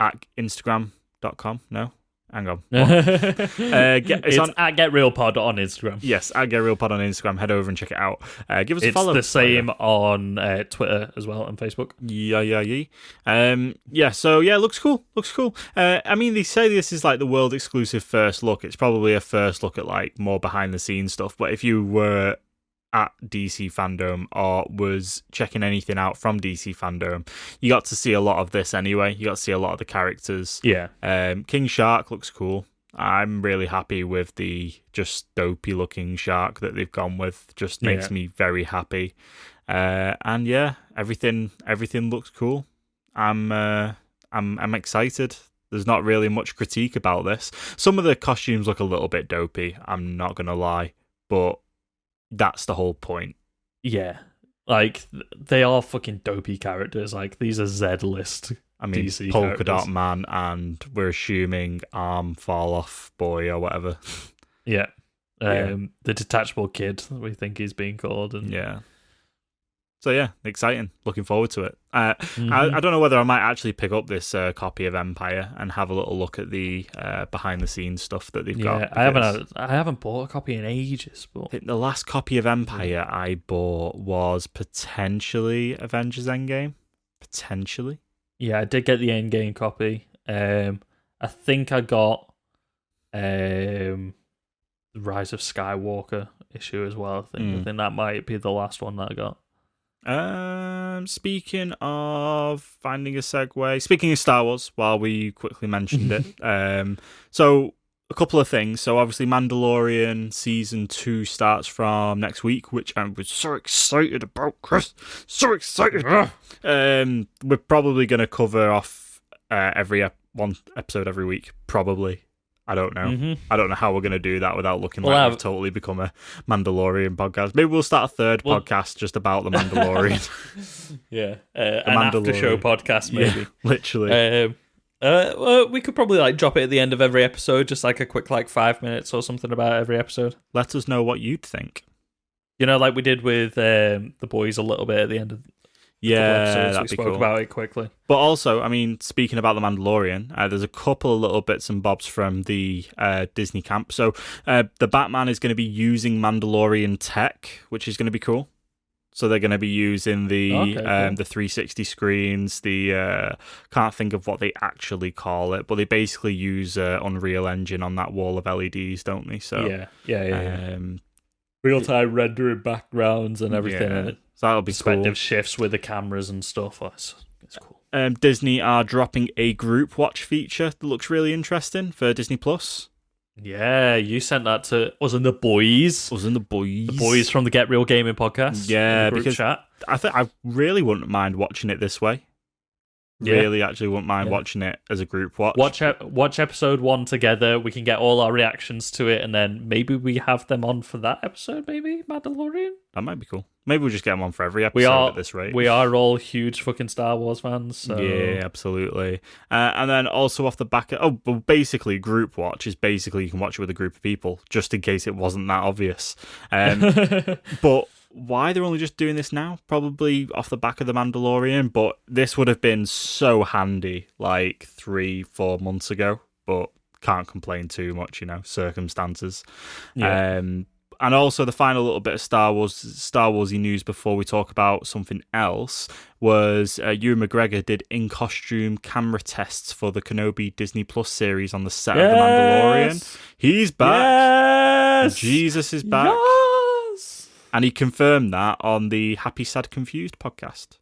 [SPEAKER 4] at Instagram.com. No? Hang on.
[SPEAKER 5] It's
[SPEAKER 4] on
[SPEAKER 5] at GetRealPod on Instagram.
[SPEAKER 4] Yes, at GetRealPod on Instagram. Head over and check it out. Give us a follow.
[SPEAKER 5] It's the same on Twitter as well and Facebook.
[SPEAKER 4] Looks cool. I mean, they say this is like the world exclusive first look. It's probably a first look at like more behind the scenes stuff. But if you were at DC Fandom or was checking anything out from DC Fandom, you got to see a lot of this anyway. You got to see a lot of the characters.
[SPEAKER 5] Yeah.
[SPEAKER 4] King Shark looks cool. I'm really happy with the just dopey looking shark that they've gone with. Just makes me very happy. Everything looks cool. I'm excited. There's not really much critique about this. Some of the costumes look a little bit dopey, I'm not gonna lie, but that's the whole point.
[SPEAKER 5] Yeah. Like, they are fucking dopey characters. Like, these are Z-list DC
[SPEAKER 4] Polka
[SPEAKER 5] characters.
[SPEAKER 4] Dot Man, and we're assuming Arm Fall Off Boy or whatever.
[SPEAKER 5] Yeah. The detachable kid, we think he's being called. And
[SPEAKER 4] So yeah, exciting. Looking forward to it. I don't know whether I might actually pick up this copy of Empire and have a little look at the behind the scenes stuff that they've got.
[SPEAKER 5] I haven't bought a copy in ages. But
[SPEAKER 4] I think the last copy of Empire I bought was potentially Avengers Endgame. Potentially.
[SPEAKER 5] Yeah, I did get the Endgame copy. I think I got the Rise of Skywalker issue as well. I think that might be the last one that I got.
[SPEAKER 4] Speaking of finding a segue, speaking of Star Wars, while we quickly mentioned it, so a couple of things. So obviously Mandalorian Season 2 starts from next week, which I was so excited about, Chris. So excited! We're probably going to cover off one episode every week, probably. I don't know. I don't know how we're going to do that without looking like we've totally become a Mandalorian podcast. Maybe we'll start a third podcast just about the Mandalorian.
[SPEAKER 5] An after-show podcast, maybe.
[SPEAKER 4] Yeah, literally.
[SPEAKER 5] We could probably like drop it at the end of every episode, just like a quick 5 minutes or something about every episode.
[SPEAKER 4] Let us know what you'd think.
[SPEAKER 5] You know, like we did with the boys a little bit at the end of
[SPEAKER 4] that'd
[SPEAKER 5] we
[SPEAKER 4] be
[SPEAKER 5] spoke
[SPEAKER 4] cool.
[SPEAKER 5] about it quickly.
[SPEAKER 4] But also, I mean, speaking about the Mandalorian, there's a couple of little bits and bobs from the Disney camp. So the Batman is going to be using Mandalorian tech, which is going to be cool. So they're going to be using the the 360 screens. The can't think of what they actually call it, but they basically use Unreal Engine on that wall of LEDs, don't they? So
[SPEAKER 5] yeah. Real-time rendering backgrounds and everything in it.
[SPEAKER 4] So that'll be
[SPEAKER 5] Perspective
[SPEAKER 4] cool.
[SPEAKER 5] shifts with the cameras and stuff. It's cool.
[SPEAKER 4] Disney are dropping a group watch feature that looks really interesting for Disney Plus.
[SPEAKER 5] Yeah, you sent that to us and the boys. The boys from the Get Real Gaming podcast.
[SPEAKER 4] Yeah,
[SPEAKER 5] group
[SPEAKER 4] because
[SPEAKER 5] chat.
[SPEAKER 4] I really wouldn't mind watching it this way. Really, actually wouldn't mind watching it as a group watch.
[SPEAKER 5] Watch episode 1 together. We can get all our reactions to it, and then maybe we have them on for that episode. Maybe Mandalorian.
[SPEAKER 4] That might be cool. Maybe we'll just get them on for every episode at this rate.
[SPEAKER 5] We are all huge fucking Star Wars fans. So.
[SPEAKER 4] Yeah, absolutely. And then also off the back of... basically, group watch is basically you can watch it with a group of people, just in case it wasn't that obvious. But why they're only just doing this now. Probably off the back of The Mandalorian, but this would have been so handy like 3-4 months ago. But can't complain too much, circumstances.
[SPEAKER 5] Yeah.
[SPEAKER 4] And also the final little bit of Star Warsy news before we talk about something else was Ewan McGregor did in-costume camera tests for the Kenobi Disney Plus series on the set of The Mandalorian. He's back.
[SPEAKER 5] Yes!
[SPEAKER 4] Jesus is back.
[SPEAKER 5] Yes!
[SPEAKER 4] And he confirmed that on the Happy Sad Confused podcast.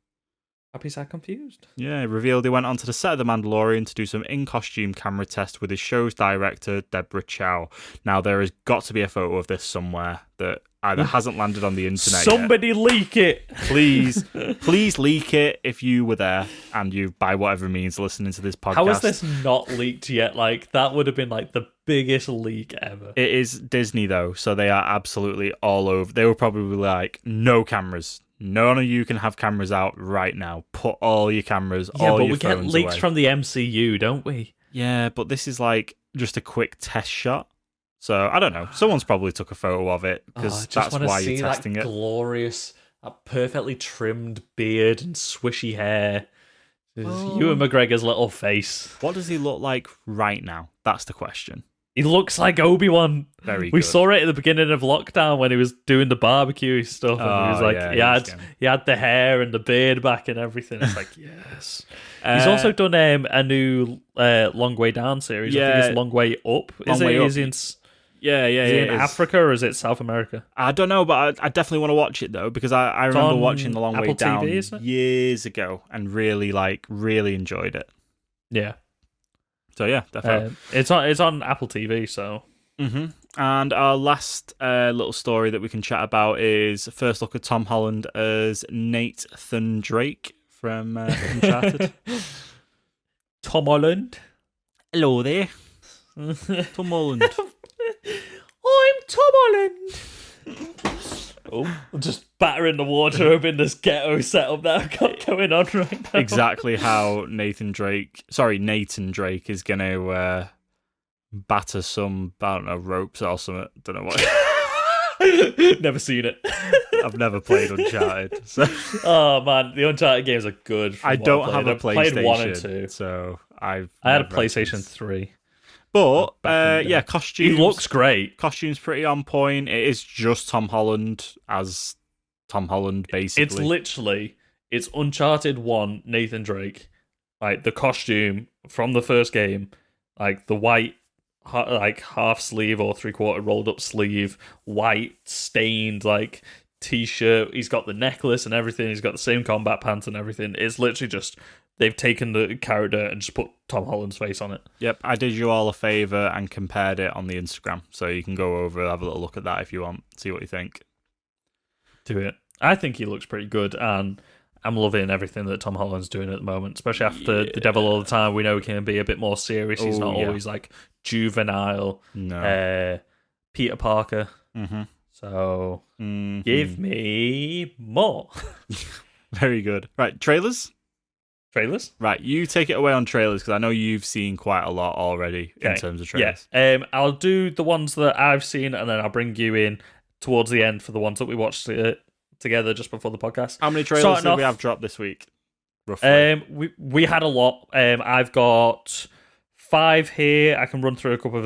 [SPEAKER 5] Happy Sad Confused?
[SPEAKER 4] Yeah, he revealed he went onto the set of The Mandalorian to do some in-costume camera tests with his show's director, Deborah Chow. Now, there has got to be a photo of this somewhere that either hasn't landed on the internet
[SPEAKER 5] Somebody
[SPEAKER 4] yet.
[SPEAKER 5] leak it!
[SPEAKER 4] Please leak it if you were there and you, by whatever means, listening to this podcast.
[SPEAKER 5] How is this not leaked yet? Like, that would have been, like, the biggest leak ever.
[SPEAKER 4] It is Disney, though, so they are absolutely all over. They were probably like, no cameras. None of you can have cameras out right now. Put all your cameras, all your phones away. Yeah, but we get leaks
[SPEAKER 5] from the MCU, don't we?
[SPEAKER 4] Yeah, but this is like just a quick test shot. So, I don't know. Someone's probably took a photo of it because that's why you're testing it.
[SPEAKER 5] Glorious, that perfectly trimmed beard and swishy hair. Ewan McGregor's little face.
[SPEAKER 4] What does he look like right now? That's the question.
[SPEAKER 5] He looks like Obi-Wan.
[SPEAKER 4] Very good.
[SPEAKER 5] We saw it at the beginning of lockdown when he was doing the barbecue stuff. And he was like, he had the hair and the beard back and everything. It's like, yes. He's also done a new Long Way Down series.
[SPEAKER 4] Yeah.
[SPEAKER 5] I think it's Long Way Up. Is he in Africa or is it South America?
[SPEAKER 4] I don't know, but I definitely want to watch it though because I remember watching The Long Way Down years ago and really enjoyed it.
[SPEAKER 5] Yeah.
[SPEAKER 4] So yeah, definitely.
[SPEAKER 5] It's on Apple TV, so.
[SPEAKER 4] Mm-hmm. And our last little story that we can chat about is a first look at Tom Holland as Nathan Drake from Uncharted.
[SPEAKER 5] Tom Holland.
[SPEAKER 4] Hello there. Tom Holland.
[SPEAKER 5] I'm Tom Holland. Oh, I'm just battering the wardrobe in this ghetto setup that I've got going on right now.
[SPEAKER 4] Exactly how Nathan Drake is going to batter some, I don't know, ropes or something. Don't know what.
[SPEAKER 5] Never seen it.
[SPEAKER 4] I've never played Uncharted. So.
[SPEAKER 5] Oh man, the Uncharted games are good.
[SPEAKER 4] I don't have a PlayStation.
[SPEAKER 5] I played 1 and 2.
[SPEAKER 4] So I
[SPEAKER 5] had a PlayStation 3.
[SPEAKER 4] But, costumes.
[SPEAKER 5] He looks great.
[SPEAKER 4] Costume's pretty on point. It is just Tom Holland as Tom Holland, basically. It's Uncharted 1, Nathan Drake. Like, the costume from the first game, like, the white, like, half sleeve or three-quarter rolled up sleeve, white, stained, like, t-shirt. He's got the necklace and everything. He's got the same combat pants and everything. It's literally just... They've taken the character and just put Tom Holland's face on it. Yep, I did you all a favour and compared it on the Instagram, so you can go over and have a little look at that if you want, see what you think.
[SPEAKER 5] Do it. I think he looks pretty good, and I'm loving everything that Tom Holland's doing at the moment, especially after The Devil All the Time. We know he can be a bit more serious. He's not always like juvenile.
[SPEAKER 4] No.
[SPEAKER 5] Peter Parker.
[SPEAKER 4] Mm-hmm.
[SPEAKER 5] So, give me more.
[SPEAKER 4] Very good. Right, trailers?
[SPEAKER 5] Trailers?
[SPEAKER 4] Right, you take it away on trailers because I know you've seen quite a lot already in terms of trailers.
[SPEAKER 5] Yeah, I'll do the ones that I've seen and then I'll bring you in towards the end for the ones that we watched together just before the podcast.
[SPEAKER 4] How many trailers did we have dropped this week? Roughly.
[SPEAKER 5] We had a lot. I've got 5 here. I can run through a couple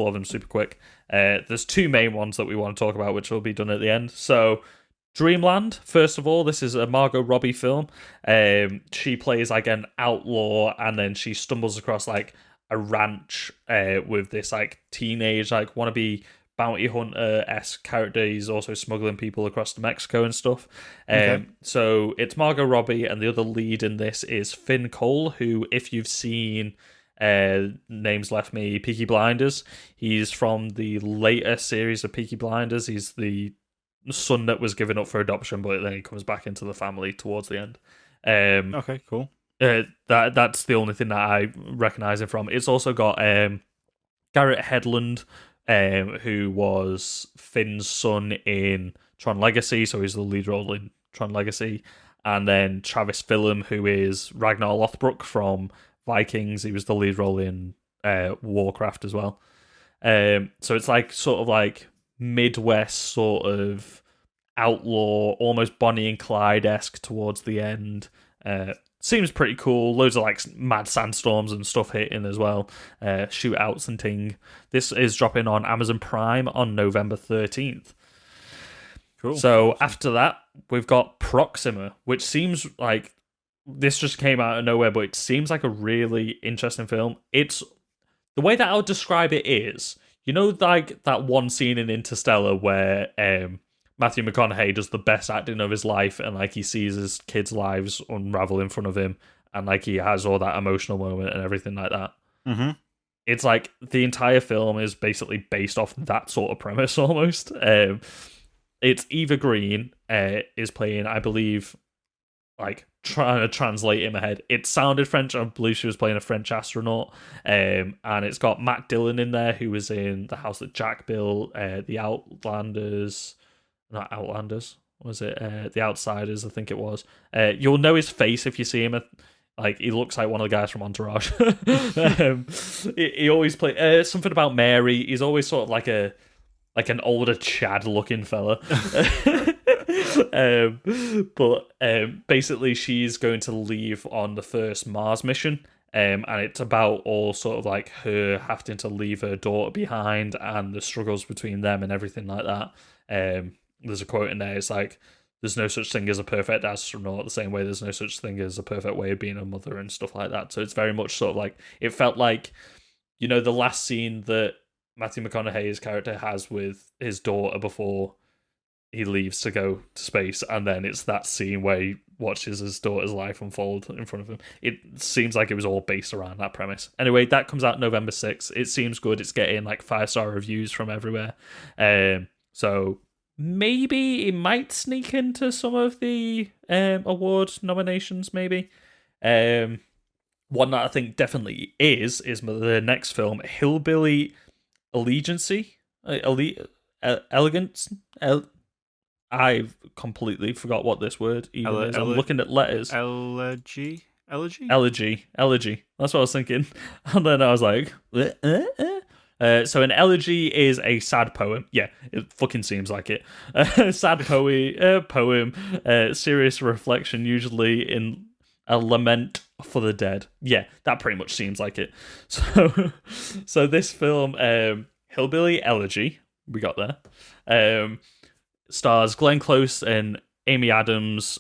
[SPEAKER 5] of them super quick. There's 2 main ones that we want to talk about, which will be done at the end. So, Dreamland, first of all, this is a Margot Robbie film. She plays like an outlaw, and then she stumbles across like a ranch with this like teenage like wannabe bounty hunter-esque character. He's also smuggling people across to Mexico and stuff. So it's Margot Robbie, and the other lead in this is Finn Cole, who, if you've seen names left me, Peaky Blinders, he's from the later series of Peaky Blinders. He's the son that was given up for adoption, but then he comes back into the family towards the end.
[SPEAKER 4] Okay, cool.
[SPEAKER 5] That's the only thing that I recognise him from. It's also got Garrett Hedlund, who was Finn's son in Tron Legacy, so he's the lead role in Tron Legacy. And then Travis Fimmel, who is Ragnar Lothbrok from Vikings. He was the lead role in Warcraft as well. So it's like sort of like Midwest sort of outlaw, almost Bonnie and Clyde-esque towards the end. Seems pretty cool. Loads of like mad sandstorms and stuff hitting as well. Shootouts and ting. This is dropping on Amazon Prime on November 13th.
[SPEAKER 4] Cool.
[SPEAKER 5] So after that, we've got Proxima, which seems like this just came out of nowhere, but it seems like a really interesting film. It's the way that I would describe it is, you know, like that one scene in Interstellar where Matthew McConaughey does the best acting of his life, and like he sees his kids' lives unravel in front of him, and like he has all that emotional moment and everything like that.
[SPEAKER 4] Mm-hmm.
[SPEAKER 5] It's like the entire film is basically based off that sort of premise almost. It's Eva Green is playing, I believe, like trying to translate in my head. It sounded French. I believe she was playing a French astronaut. And it's got Matt Dillon in there, who was in The House That Jack Built, The Outlanders. Not Outlanders. What was it? The Outsiders, I think it was. You'll know his face if you see him. Like, he looks like one of the guys from Entourage. He always plays something about Mary. He's always sort of like an older Chad looking fella. But basically she's going to leave on the first Mars mission. And it's about all sort of like her having to leave her daughter behind and the struggles between them and everything like that. There's a quote in there. It's like, there's no such thing as a perfect astronaut, the same way there's no such thing as a perfect way of being a mother and stuff like that. So it's very much sort of like, it felt like, you know, the last scene that Matthew McConaughey's character has with his daughter before he leaves to go to space, and then it's that scene where he watches his daughter's life unfold in front of him. It seems like it was all based around that premise. Anyway, that comes out November 6th. It seems good. It's getting like 5-star reviews from everywhere. So maybe it might sneak into some of the award nominations, maybe. One that I think definitely is the next film, Hillbilly Allegiancy? Elegance? I've completely forgot what this word even is. I'm looking at letters.
[SPEAKER 4] Elegy?
[SPEAKER 5] Elegy. That's what I was thinking. And then I was like, so an elegy is a sad poem. Yeah, it fucking seems like it. Sad poem, serious reflection, usually in a lament for the dead. Yeah, that pretty much seems like it. So this film, Hillbilly Elegy, we got there, stars Glenn Close and Amy Adams,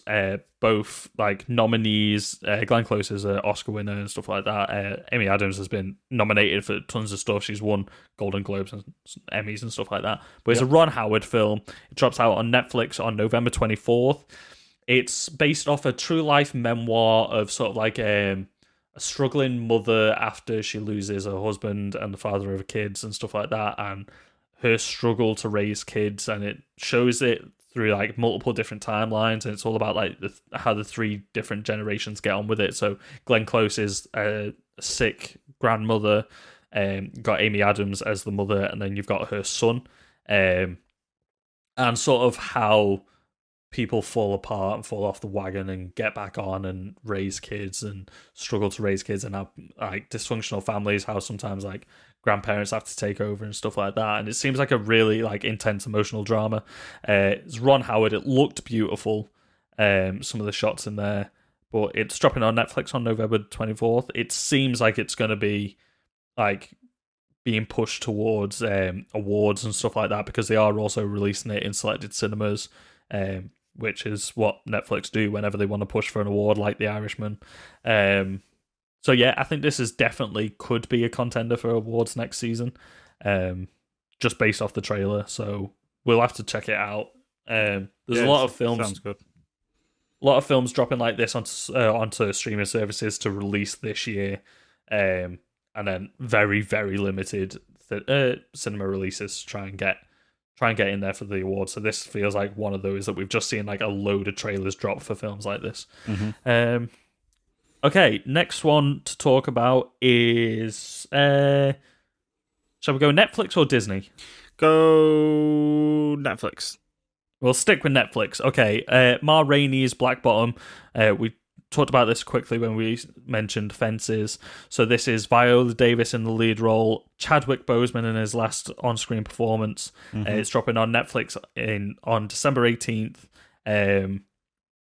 [SPEAKER 5] both like nominees. Glenn Close is an Oscar winner and stuff like that. Amy Adams has been nominated for tons of stuff. She's won Golden Globes and Emmys and stuff like that. But it's a Ron Howard film. It drops out on Netflix on November 24th. It's based off a true life memoir of sort of like a struggling mother after she loses her husband and the father of her kids and stuff like that, and her struggle to raise kids, and it shows it through like multiple different timelines, and it's all about like how the three different generations get on with it. So Glenn Close is a sick grandmother, got Amy Adams as the mother, and then you've got her son, and sort of how people fall apart and fall off the wagon and get back on and raise kids and struggle to raise kids, and have like dysfunctional families, how sometimes like grandparents have to take over and stuff like that. And it seems like a really like intense emotional drama. It's Ron Howard. It looked beautiful, some of the shots in there, but it's dropping on Netflix on November 24th. It seems like it's going to be like being pushed towards awards and stuff like that, because they are also releasing it in selected cinemas, which is what Netflix do whenever they want to push for an award, like The Irishman. So yeah, I think this is definitely could be a contender for awards next season, just based off the trailer. So we'll have to check it out. There's a lot of films.
[SPEAKER 4] Sounds good.
[SPEAKER 5] A lot of films dropping like this onto streaming services to release this year, and then very, very limited cinema releases to try and get in there for the awards. So this feels like one of those that we've just seen like a load of trailers drop for films like this.
[SPEAKER 4] Mm-hmm.
[SPEAKER 5] Okay, next one to talk about is shall we go Netflix or Disney?
[SPEAKER 4] Go Netflix.
[SPEAKER 5] We'll stick with Netflix. Okay, Ma Rainey's Black Bottom. We talked about this quickly when we mentioned Fences. So this is Viola Davis in the lead role, Chadwick Boseman in his last on-screen performance. It's dropping on Netflix on December 18th.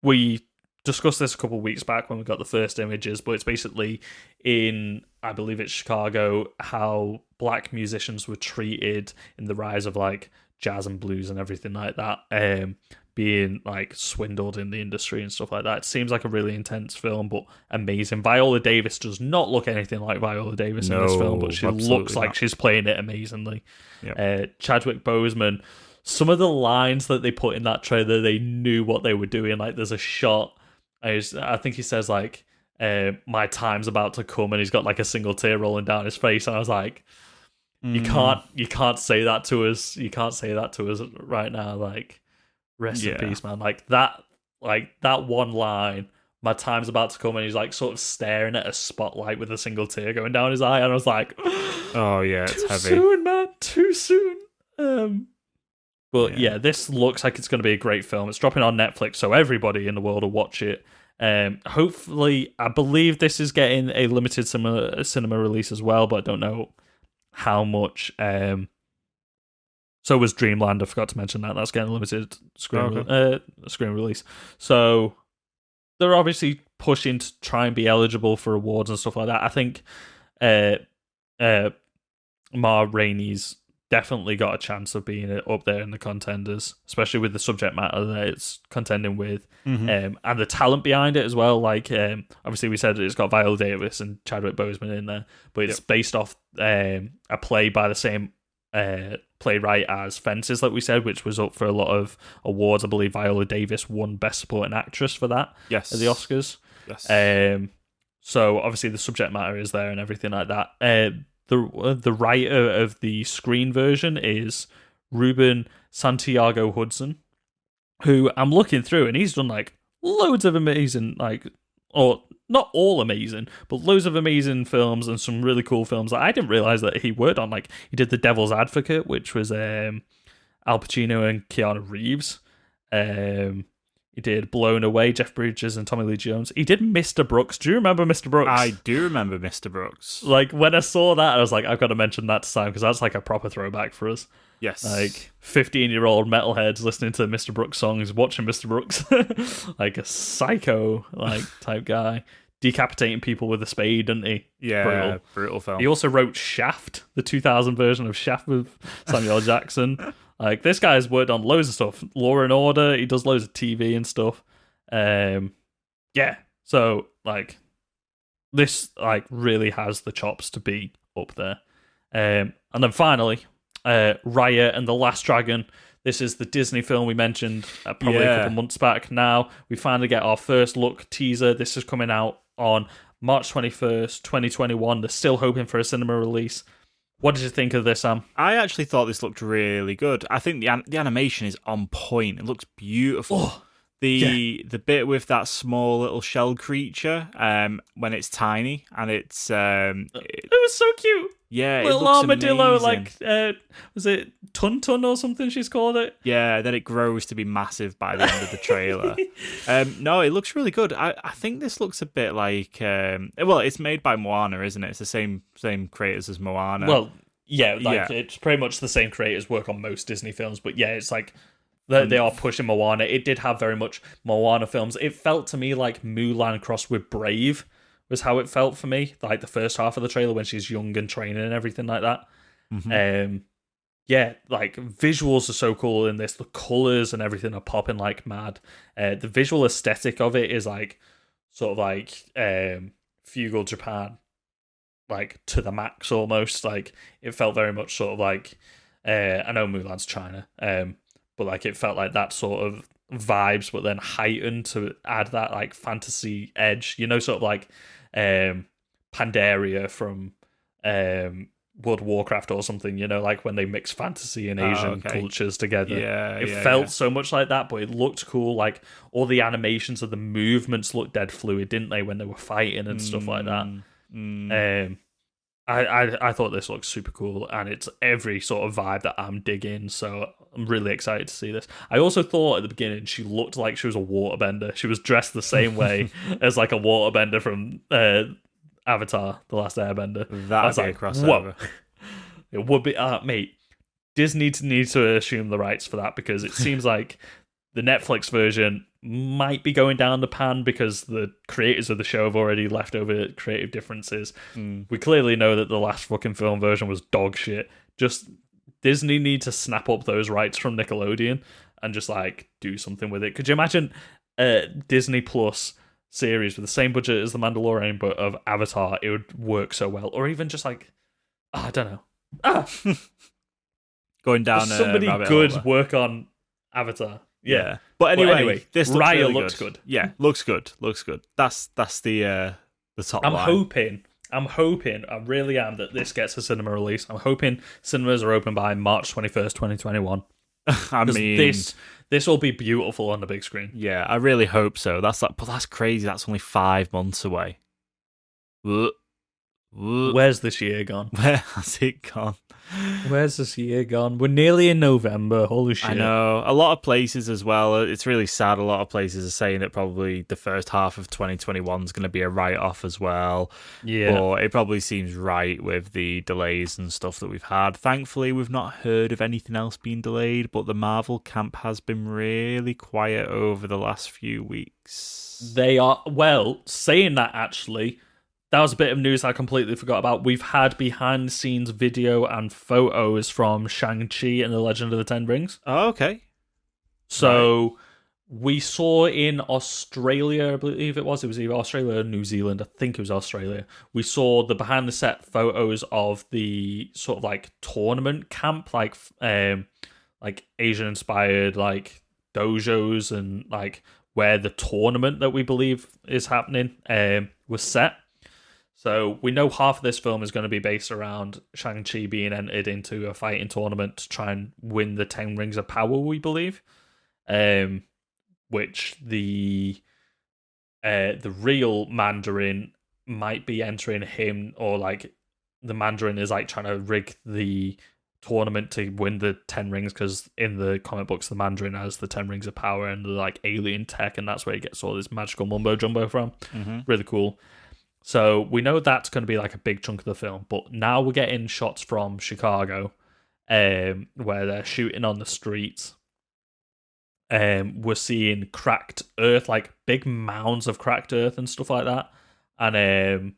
[SPEAKER 5] We discussed this a couple of weeks back when we got the first images, but it's basically in, I believe it's Chicago, how black musicians were treated in the rise of like jazz and blues and everything like that, being like swindled in the industry and stuff like that. It seems like a really intense film, but amazing. Viola Davis does not look anything like Viola Davis in this film, but she looks like she's playing it amazingly. Yep. Chadwick Boseman, some of the lines that they put in that trailer, they knew what they were doing. Like there's a shot, I think he says like, my time's about to come, and he's got like a single tear rolling down his face, and I was like, you can't say that to us. You can't say that to us right now. Like, rest in peace, man. Like that one line, my time's about to come, and he's like sort of staring at a spotlight with a single tear going down his eye, and I was like,
[SPEAKER 4] oh yeah, it's heavy.
[SPEAKER 5] Too soon, man. Too soon. But yeah, this looks like it's going to be a great film. It's dropping on Netflix, so everybody in the world will watch it. Hopefully, I believe this is getting a limited cinema release as well, but I don't know how much. So was Dreamland. I forgot to mention that. That's getting a limited screen release. So they're obviously pushing to try and be eligible for awards and stuff like that. I think Ma Rainey's definitely got a chance of being up there in the contenders, especially with the subject matter that it's contending with, and the talent behind it as well. Like, obviously we said it's got Viola Davis and Chadwick Boseman in there, but it's based off a play by the same playwright as Fences, like we said, which was up for a lot of awards. I believe Viola Davis won Best Supporting Actress for that at the Oscars. Yes. So obviously the subject matter is there and everything like that. The writer of the screen version is Ruben Santiago Hudson, who I'm looking through, and he's done like loads of amazing, like, or not all amazing, but loads of amazing films and some really cool films that I didn't realize that he worked on. Like, he did The Devil's Advocate, which was Al Pacino and Keanu Reeves. He did Blown Away, Jeff Bridges and Tommy Lee Jones. He did Mr. Brooks. Do you remember Mr. Brooks?
[SPEAKER 4] I do remember Mr. Brooks.
[SPEAKER 5] Like, when I saw that, I was like, I've got to mention that to Sam, because that's like a proper throwback for us.
[SPEAKER 4] Yes.
[SPEAKER 5] Like, 15-year-old metalheads listening to Mr. Brooks songs, watching Mr. Brooks. Like a psycho type guy. Decapitating people with a spade, didn't he?
[SPEAKER 4] Yeah, brutal film.
[SPEAKER 5] He also wrote Shaft, the 2000 version of Shaft with Samuel L. Jackson. Like, this guy's worked on loads of stuff. Law and Order, he does loads of TV and stuff. Yeah, so, like, this, like, really has the chops to be up there. And then finally, Raya and the Last Dragon. This is the Disney film we mentioned probably a couple months back now. We finally get our first look teaser. This is coming out on March 21st, 2021. They're still hoping for a cinema release. What did you think of this, Sam?
[SPEAKER 4] I actually thought this looked really good. I think the animation is on point. It looks beautiful. The bit with that small little shell creature, when it's tiny and it's
[SPEAKER 5] it was so cute.
[SPEAKER 4] Yeah,
[SPEAKER 5] little
[SPEAKER 4] it looks
[SPEAKER 5] armadillo,
[SPEAKER 4] amazing.
[SPEAKER 5] like was it Tuntun or something? She's called it.
[SPEAKER 4] Yeah, then it grows to be massive by the end of the trailer. No, it looks really good. I think this looks a bit like well, it's made by Moana, isn't it? It's the same creators as Moana.
[SPEAKER 5] Well, it's pretty much the same creators work on most Disney films, but yeah, it's like they are pushing Moana. It did have very much Moana films. It felt to me like Mulan crossed with Brave was how it felt for me. Like the first half of the trailer when she's young and training and everything like that. Yeah, like visuals are so cool in this. The colors and everything are popping like mad. The visual aesthetic of it is like sort of like feudal Japan, like to the max almost. Like it felt very much sort of like I know Mulan's China, but like it felt like that sort of vibes, but then heightened to add that like fantasy edge, you know, sort of like Pandaria from World of Warcraft or something, you know, like when they mix fantasy and Asian cultures together. It felt so much like that, but it looked cool. Like all the animations of the movements looked dead fluid, didn't they, when they were fighting and stuff like that. I thought this looked super cool, and it's every sort of vibe that I'm digging, so I'm really excited to see this. I also thought at the beginning she looked like she was a waterbender. She was dressed the same way as like a waterbender from Avatar, The Last Airbender.
[SPEAKER 4] That'd be a crossover.
[SPEAKER 5] Whoa. It would be, mate, Disney needs to assume the rights for that, because it seems like the Netflix version might be going down the pan because the creators of the show have already left over creative differences. We clearly know that the last fucking film version was dog shit. Just Disney need to snap up those rights from Nickelodeon and just like do something with it. Could you imagine a Disney Plus series with the same budget as The Mandalorian but of Avatar? It would work so well. Or even just like, I don't know.
[SPEAKER 4] Going down
[SPEAKER 5] somebody
[SPEAKER 4] rabbit
[SPEAKER 5] good
[SPEAKER 4] hole.
[SPEAKER 5] work on Avatar. Yeah.
[SPEAKER 4] But anyway, this looks
[SPEAKER 5] Raya
[SPEAKER 4] really
[SPEAKER 5] looks good.
[SPEAKER 4] Yeah, looks good. That's the top
[SPEAKER 5] I'm
[SPEAKER 4] line.
[SPEAKER 5] hoping, I really am, that this gets a cinema release. I'm hoping cinemas are open by March 21st, 2021.
[SPEAKER 4] I mean,
[SPEAKER 5] this will be beautiful on the big screen.
[SPEAKER 4] yeah, I really hope so. But that's crazy. That's only 5 months away.
[SPEAKER 5] Where's this year gone?
[SPEAKER 4] Where has it gone?
[SPEAKER 5] Where's this year gone? We're nearly in November. Holy shit.
[SPEAKER 4] I know. A lot of places as well. It's really sad. A lot of places are saying that probably the first half of 2021 is going to be a write-off as well.
[SPEAKER 5] Yeah.
[SPEAKER 4] But it probably seems right with the delays and stuff that we've had. Thankfully, we've not heard of anything else being delayed, but the Marvel camp has been really quiet over the last few weeks.
[SPEAKER 5] They are, well, saying that actually, that was a bit of news I completely forgot about. We've had behind-the-scenes video and photos from Shang-Chi and the Legend of the Ten Rings.
[SPEAKER 4] Oh, okay.
[SPEAKER 5] So we saw in Australia, I believe it was either Australia or New Zealand. I think it was Australia. We saw the behind-the-set photos of the sort of like tournament camp, like Asian-inspired like dojos, and like where the tournament that we believe is happening was set. So we know half of this film is going to be based around Shang-Chi being entered into a fighting tournament to try and win the 10 Rings of Power, we believe. Which the real Mandarin might be entering him, or like the Mandarin is like trying to rig the tournament to win the 10 Rings, because in the comic books the Mandarin has the 10 Rings of Power and the like alien tech, and that's where he gets all this magical mumbo jumbo from.
[SPEAKER 4] Mm-hmm.
[SPEAKER 5] Really cool. So we know that's going to be like a big chunk of the film, but now we're getting shots from Chicago, where they're shooting on the streets. We're seeing cracked earth, like big mounds of cracked earth and stuff like that. And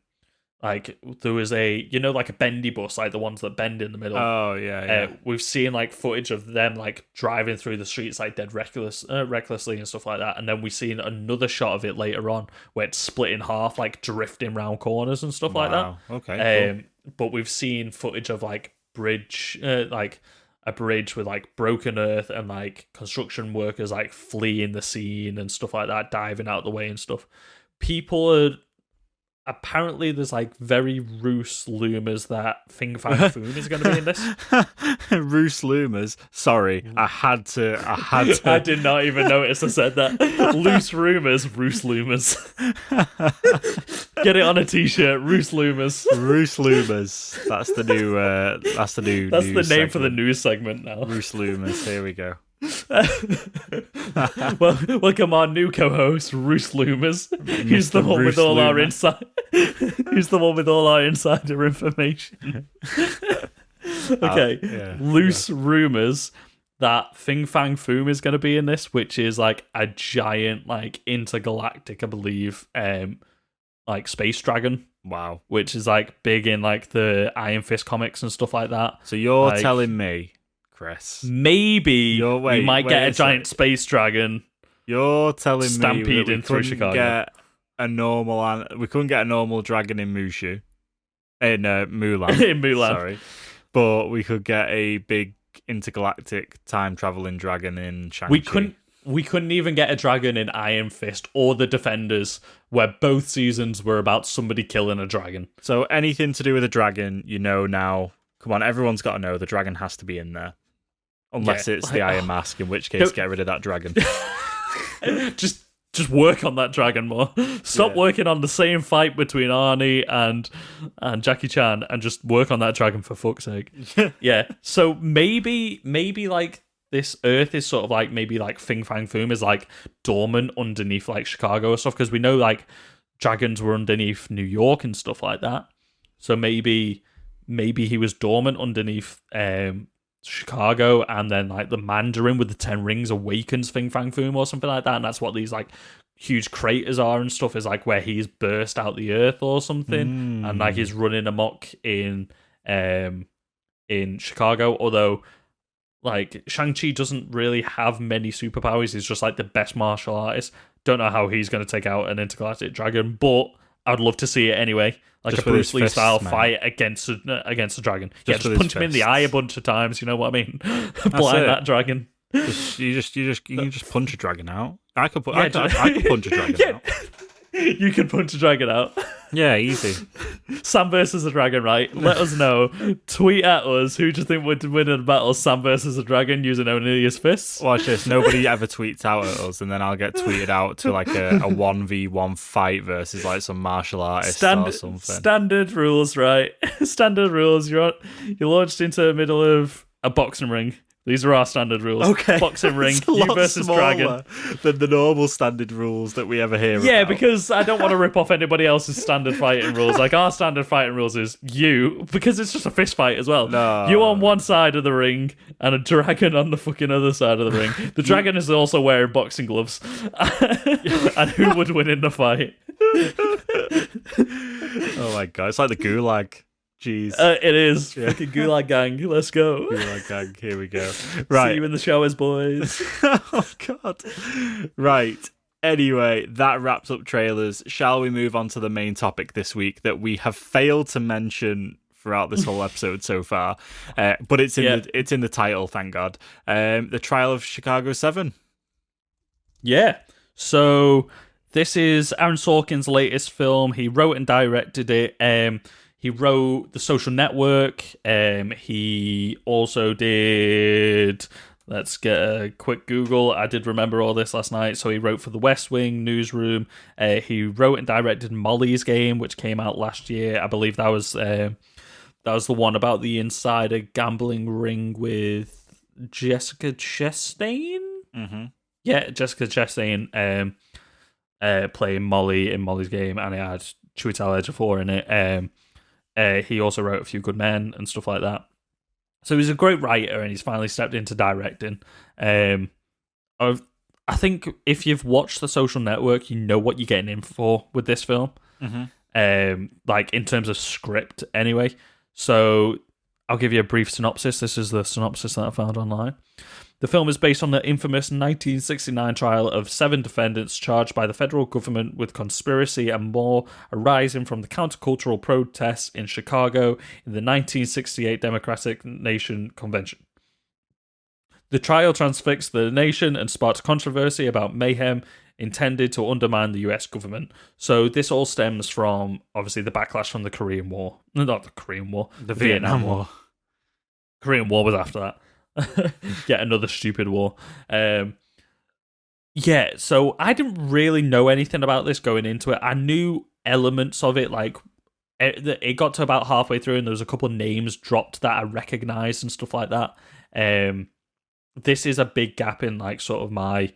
[SPEAKER 5] like there was like a bendy bus, like the ones that bend in the middle.
[SPEAKER 4] Oh yeah.
[SPEAKER 5] We've seen like footage of them like driving through the streets like dead recklessly and stuff like that. And then we've seen another shot of it later on where it's split in half, like drifting round corners and stuff like that.
[SPEAKER 4] Okay. Cool.
[SPEAKER 5] But we've seen footage of like like a bridge with like broken earth and like construction workers like fleeing the scene and stuff like that, diving out the way and stuff. People are apparently there's like very loose rumours that Fing Fang Foom is going to be in this.
[SPEAKER 4] Roos Loomers. Sorry, I had to.
[SPEAKER 5] I did not even notice I said that. Loose rumours, Roos Loomers. Get it on a t-shirt, Roos Loomers.
[SPEAKER 4] Roos Loomers. That's the new. That's the new.
[SPEAKER 5] That's
[SPEAKER 4] news
[SPEAKER 5] the name
[SPEAKER 4] segment.
[SPEAKER 5] for the news segment now.
[SPEAKER 4] Roos Loomers. Here we go.
[SPEAKER 5] Well, welcome our new co-host, Roos Loomers. He's the one with all our inside. He's the one with all our insider information. Okay, loose rumors that Fing Fang Foom is going to be in this, which is like a giant, like intergalactic, I believe, like space dragon.
[SPEAKER 4] Wow,
[SPEAKER 5] which is like big in like the Iron Fist comics and stuff like that.
[SPEAKER 4] So you're
[SPEAKER 5] like,
[SPEAKER 4] telling me, Chris,
[SPEAKER 5] maybe we might get a giant space dragon.
[SPEAKER 4] You're telling
[SPEAKER 5] stampede
[SPEAKER 4] me
[SPEAKER 5] in through Chicago.
[SPEAKER 4] We couldn't get a normal dragon in Mushu, in Mulan.
[SPEAKER 5] In Mulan,
[SPEAKER 4] sorry, but we could get a big intergalactic time traveling dragon in Shang-Chi.
[SPEAKER 5] We couldn't even get a dragon in Iron Fist or The Defenders, where both seasons were about somebody killing a dragon.
[SPEAKER 4] So anything to do with a dragon, you know now. Come on, everyone's got to know the dragon has to be in there. Unless it's the Iron Mask, in which case get rid of that dragon.
[SPEAKER 5] Just just work on that dragon more. Stop working on the same fight between Arnie and Jackie Chan, and just work on that dragon for fuck's sake. Yeah. So maybe like this Earth is sort of like, maybe like Fing Fang Foom is like dormant underneath like Chicago or stuff, because we know like dragons were underneath New York and stuff like that. So maybe he was dormant underneath Chicago, and then like the Mandarin with the 10 rings awakens Fing Fang Foom or something like that, and that's what these like huge craters are and stuff, is like where he's burst out the earth or something, and like he's running amok in Chicago. Although like Shang-Chi doesn't really have many superpowers, he's just like the best martial artist. Don't know how he's going to take out an intergalactic dragon, but I'd love to see it anyway. Like just a Bruce Lee style fight against a dragon. Just punch him in the eye a bunch of times. You know what I mean? Blind that dragon.
[SPEAKER 4] You can just punch a dragon out. I could punch a dragon out.
[SPEAKER 5] You could punch a dragon out.
[SPEAKER 4] Yeah, easy.
[SPEAKER 5] Sam versus a dragon, right? Let us know. Tweet at us. Who do you think would win in a battle? Sam versus a dragon using only his fists?
[SPEAKER 4] Watch this. Nobody ever tweets out at us, and then I'll get tweeted out to like a 1v1 fight versus like some martial artist or something.
[SPEAKER 5] Standard rules, right? Standard rules. You're launched into the middle of a boxing ring. These are our standard rules.
[SPEAKER 4] Okay.
[SPEAKER 5] Boxing ring, you versus dragon.
[SPEAKER 4] Than the normal standard rules that we ever hear about.
[SPEAKER 5] Yeah, because I don't want to rip off anybody else's standard fighting rules. Like, our standard fighting rules is you, because it's just a fist fight as well.
[SPEAKER 4] No.
[SPEAKER 5] You on one side of the ring, and a dragon on the fucking other side of the ring. The dragon is also wearing boxing gloves. And who would win in the fight?
[SPEAKER 4] Oh my god, it's like the Gulag. Jeez.
[SPEAKER 5] It is. Fucking Gulag Gang. Let's go.
[SPEAKER 4] Gulag Gang. Here we go. Right.
[SPEAKER 5] See you in the showers, boys.
[SPEAKER 4] Oh, God. Right. Anyway, that wraps up trailers. Shall we move on to the main topic this week that we have failed to mention throughout this whole episode so far? But it's in the title, thank God. The Trial of Chicago 7.
[SPEAKER 5] Yeah. So this is Aaron Sorkin's latest film. He wrote and directed it. He wrote The Social Network. He also did... Let's get a quick Google. I did remember all this last night. So he wrote for The West Wing, Newsroom. He wrote and directed Molly's Game, which came out last year. I believe that was the one about the insider gambling ring with Jessica Chastain.
[SPEAKER 4] Mm-hmm.
[SPEAKER 5] Yeah, Jessica Chastain playing Molly in Molly's Game, and it had Chiwetel Ejiofor in it. He also wrote A Few Good Men and stuff like that. So he's a great writer, and he's finally stepped into directing. I think if you've watched The Social Network, you know what you're getting in for with this film.
[SPEAKER 4] Mm-hmm.
[SPEAKER 5] Like in terms of script, anyway. So I'll give you a brief synopsis. This is the synopsis that I found online. The film is based on the infamous 1969 trial of 7 defendants charged by the federal government with conspiracy and more arising from the countercultural protests in Chicago in the 1968 Democratic Nation Convention. The trial transfixed the nation and sparked controversy about mayhem intended to undermine the US government. So this all stems from, obviously, the backlash from the Korean War. Not the Korean War.
[SPEAKER 4] The Vietnam War.
[SPEAKER 5] Korean War was after that. Yet another stupid war. Yeah, so I didn't really know anything about this going into it. I knew elements of it, like it got to about halfway through and there was a couple of names dropped that I recognized and stuff like that. This is a big gap in like sort of my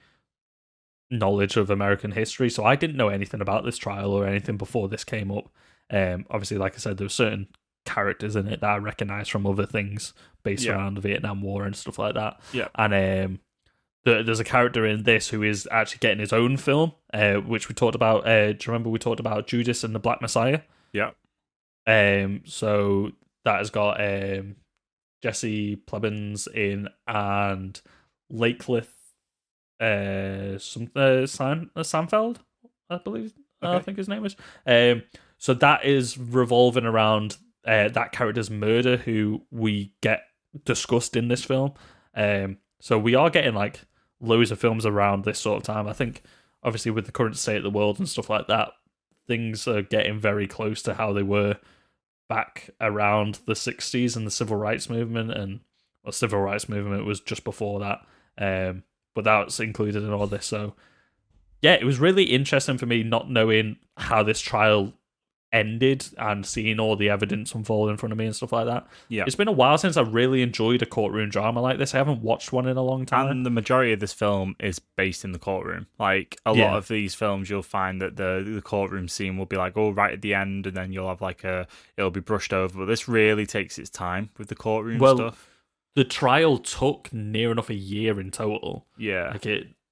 [SPEAKER 5] knowledge of American history, so I didn't know anything about this trial or anything before this came up. Obviously, like I said, there were certain characters in it that I recognise from other things based around the Vietnam War and stuff like that.
[SPEAKER 4] Yeah.
[SPEAKER 5] And there's a character in this who is actually getting his own film, which we talked about. Do you remember we talked about Judas and the Black Messiah?
[SPEAKER 4] Yeah.
[SPEAKER 5] So that has got Jesse Plemons in and Lakecliff Sanfeld, I believe.
[SPEAKER 4] Okay.
[SPEAKER 5] I think his name is. So that is revolving around that character's murder, who we get discussed in this film. So we are getting like loads of films around this sort of time. I think, obviously, with the current state of the world and stuff like that, things are getting very close to how they were back around the 60s and the civil rights movement. And the civil rights movement was just before that. But that's included in all this. So yeah, it was really interesting for me not knowing how this trial ended and seeing all the evidence unfold in front of me and stuff like that.
[SPEAKER 4] Yeah.
[SPEAKER 5] It's been a while since I really enjoyed a courtroom drama like this. I haven't watched one in a long time.
[SPEAKER 4] And the majority of this film is based in the courtroom. Like, a lot of these films, you'll find that the courtroom scene will be like, oh, right at the end, and then you'll have like it'll be brushed over. But this really takes its time with the courtroom stuff.
[SPEAKER 5] The trial took near enough a year in total.
[SPEAKER 4] Yeah.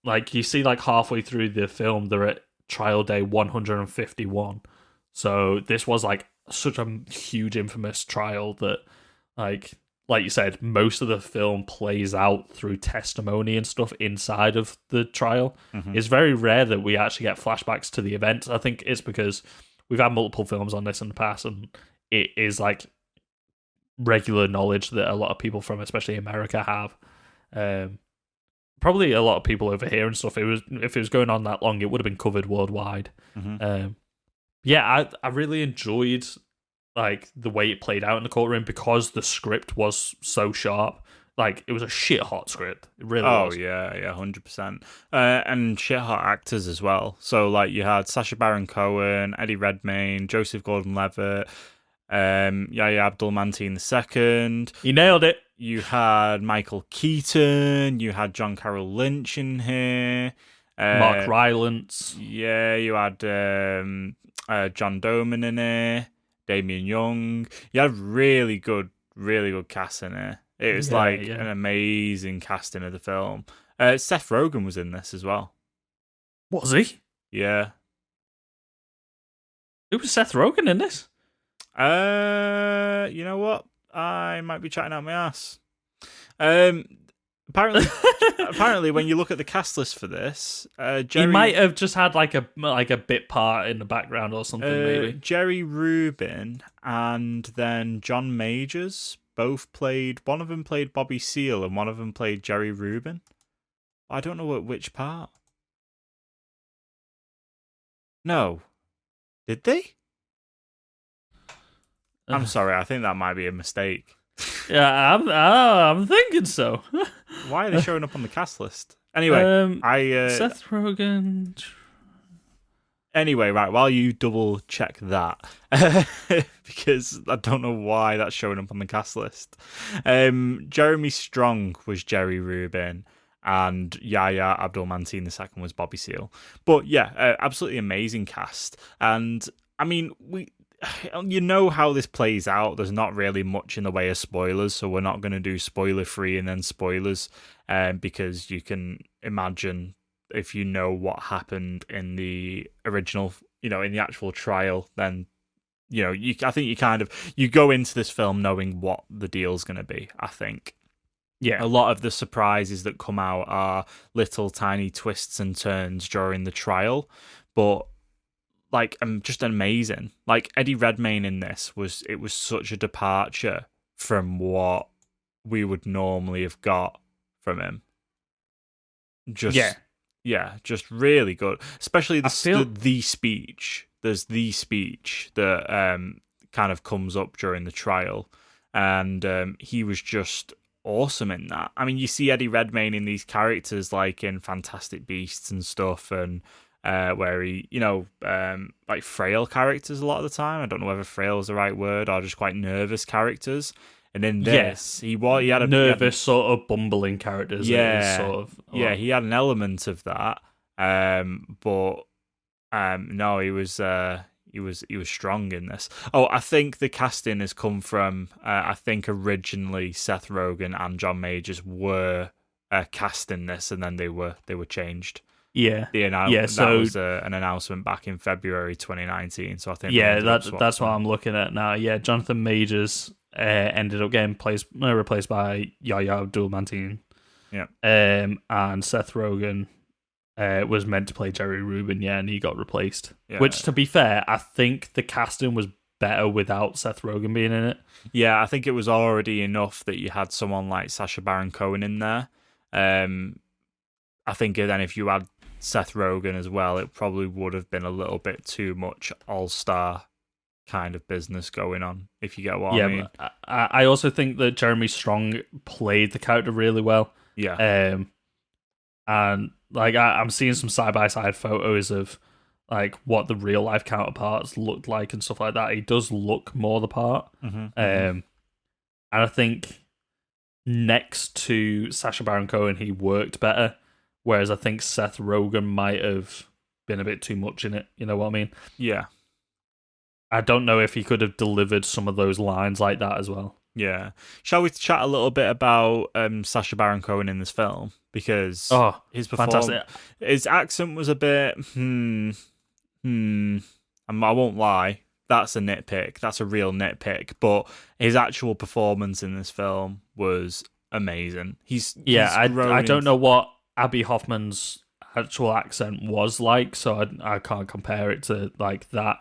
[SPEAKER 5] Like you see, like halfway through the film, they're at trial day 151. So this was like such a huge, infamous trial that, like you said, most of the film plays out through testimony and stuff inside of the trial. It's very rare that we actually get flashbacks to the events. I think it's because we've had multiple films on this in the past, and it is like regular knowledge that a lot of people from especially America have. Probably a lot of people over here and stuff. If it was going on that long, it would have been covered worldwide. Yeah, I really enjoyed like the way it played out in the courtroom because the script was so sharp. Like, it was a shit hot script. It really was.
[SPEAKER 4] Oh yeah, 100%. And shit hot actors as well. So like you had Sacha Baron Cohen, Eddie Redmayne, Joseph Gordon-Levitt, Yahya Abdul-Mateen II.
[SPEAKER 5] He nailed it.
[SPEAKER 4] You had Michael Keaton. You had John Carroll Lynch in here.
[SPEAKER 5] Mark Rylance.
[SPEAKER 4] Yeah, you had John Doman in here. Damien Young. You had really good cast in here. It was an amazing casting of the film. Seth Rogen was in this as well.
[SPEAKER 5] Was he?
[SPEAKER 4] Yeah.
[SPEAKER 5] Who was Seth Rogen in this?
[SPEAKER 4] You know what? I might be chatting out my ass. Apparently, when you look at the cast list for this,
[SPEAKER 5] he might have just had like a bit part in the background or something. Maybe
[SPEAKER 4] Jerry Rubin and then John Majors both played. One of them played Bobby Seale, and one of them played Jerry Rubin. I don't know which part. No, did they? I'm sorry. I think that might be a mistake.
[SPEAKER 5] Yeah, I'm thinking so.
[SPEAKER 4] Why are they showing up on the cast list? Anyway,
[SPEAKER 5] Seth Rogen.
[SPEAKER 4] Anyway, right, while you double check that, because I don't know why that's showing up on the cast list. Jeremy Strong was Jerry Rubin, and Yahya Abdul-Mateen II was Bobby Seale. But yeah, absolutely amazing cast. And I mean, you know how this plays out. There's not really much in the way of spoilers, so we're not going to do spoiler free and then spoilers, because you can imagine if you know what happened in the original, in the actual trial, then I think you go into this film knowing what the deal's going to be. I think. Yeah, a lot of the surprises that come out are little tiny twists and turns during the trial, but like just amazing. Like Eddie Redmayne in this was such a departure from what we would normally have got from him. Just really good. Especially the speech. There's the speech that kind of comes up during the trial, and he was just awesome in that. I mean, you see Eddie Redmayne in these characters like in Fantastic Beasts and stuff, and where he, like frail characters a lot of the time. I don't know whether frail is the right word or just quite nervous characters. And in this, he had a
[SPEAKER 5] nervous, sort of bumbling characters.
[SPEAKER 4] Yeah, he had an element of that. But no, he was strong in this. Oh, I think the casting has come from. I think originally Seth Rogen and John Majors were cast in this, and then they were changed.
[SPEAKER 5] Yeah,
[SPEAKER 4] that was an announcement back in February 2019. So I think
[SPEAKER 5] that's what I'm looking at now. Yeah, Jonathan Majors ended up getting replaced by Yahya Abdul-Mateen.
[SPEAKER 4] Yeah,
[SPEAKER 5] and Seth Rogen was meant to play Jerry Rubin. Yeah, and he got replaced. Yeah. Which, to be fair, I think the casting was better without Seth Rogen being in it.
[SPEAKER 4] Yeah, I think it was already enough that you had someone like Sacha Baron Cohen in there. I think then if you had Seth Rogen as well, it probably would have been a little bit too much all-star kind of business going on, if you get what I mean.
[SPEAKER 5] But I also think that Jeremy Strong played the character really well.
[SPEAKER 4] Yeah.
[SPEAKER 5] and like I'm seeing some side by side photos of like what the real life counterparts looked like and stuff like that. He does look more the part, and I think next to Sacha Baron Cohen, he worked better. Whereas I think Seth Rogen might have been a bit too much in it. You know what I mean?
[SPEAKER 4] Yeah.
[SPEAKER 5] I don't know if he could have delivered some of those lines like that as well.
[SPEAKER 4] Yeah. Shall we chat a little bit about Sacha Baron Cohen in this film? Because his
[SPEAKER 5] fantastic.
[SPEAKER 4] His accent was a bit I won't lie. That's a nitpick. That's a real nitpick. But his actual performance in this film was amazing.
[SPEAKER 5] I don't know what Abby Hoffman's actual accent was like, so I can't compare it to like that.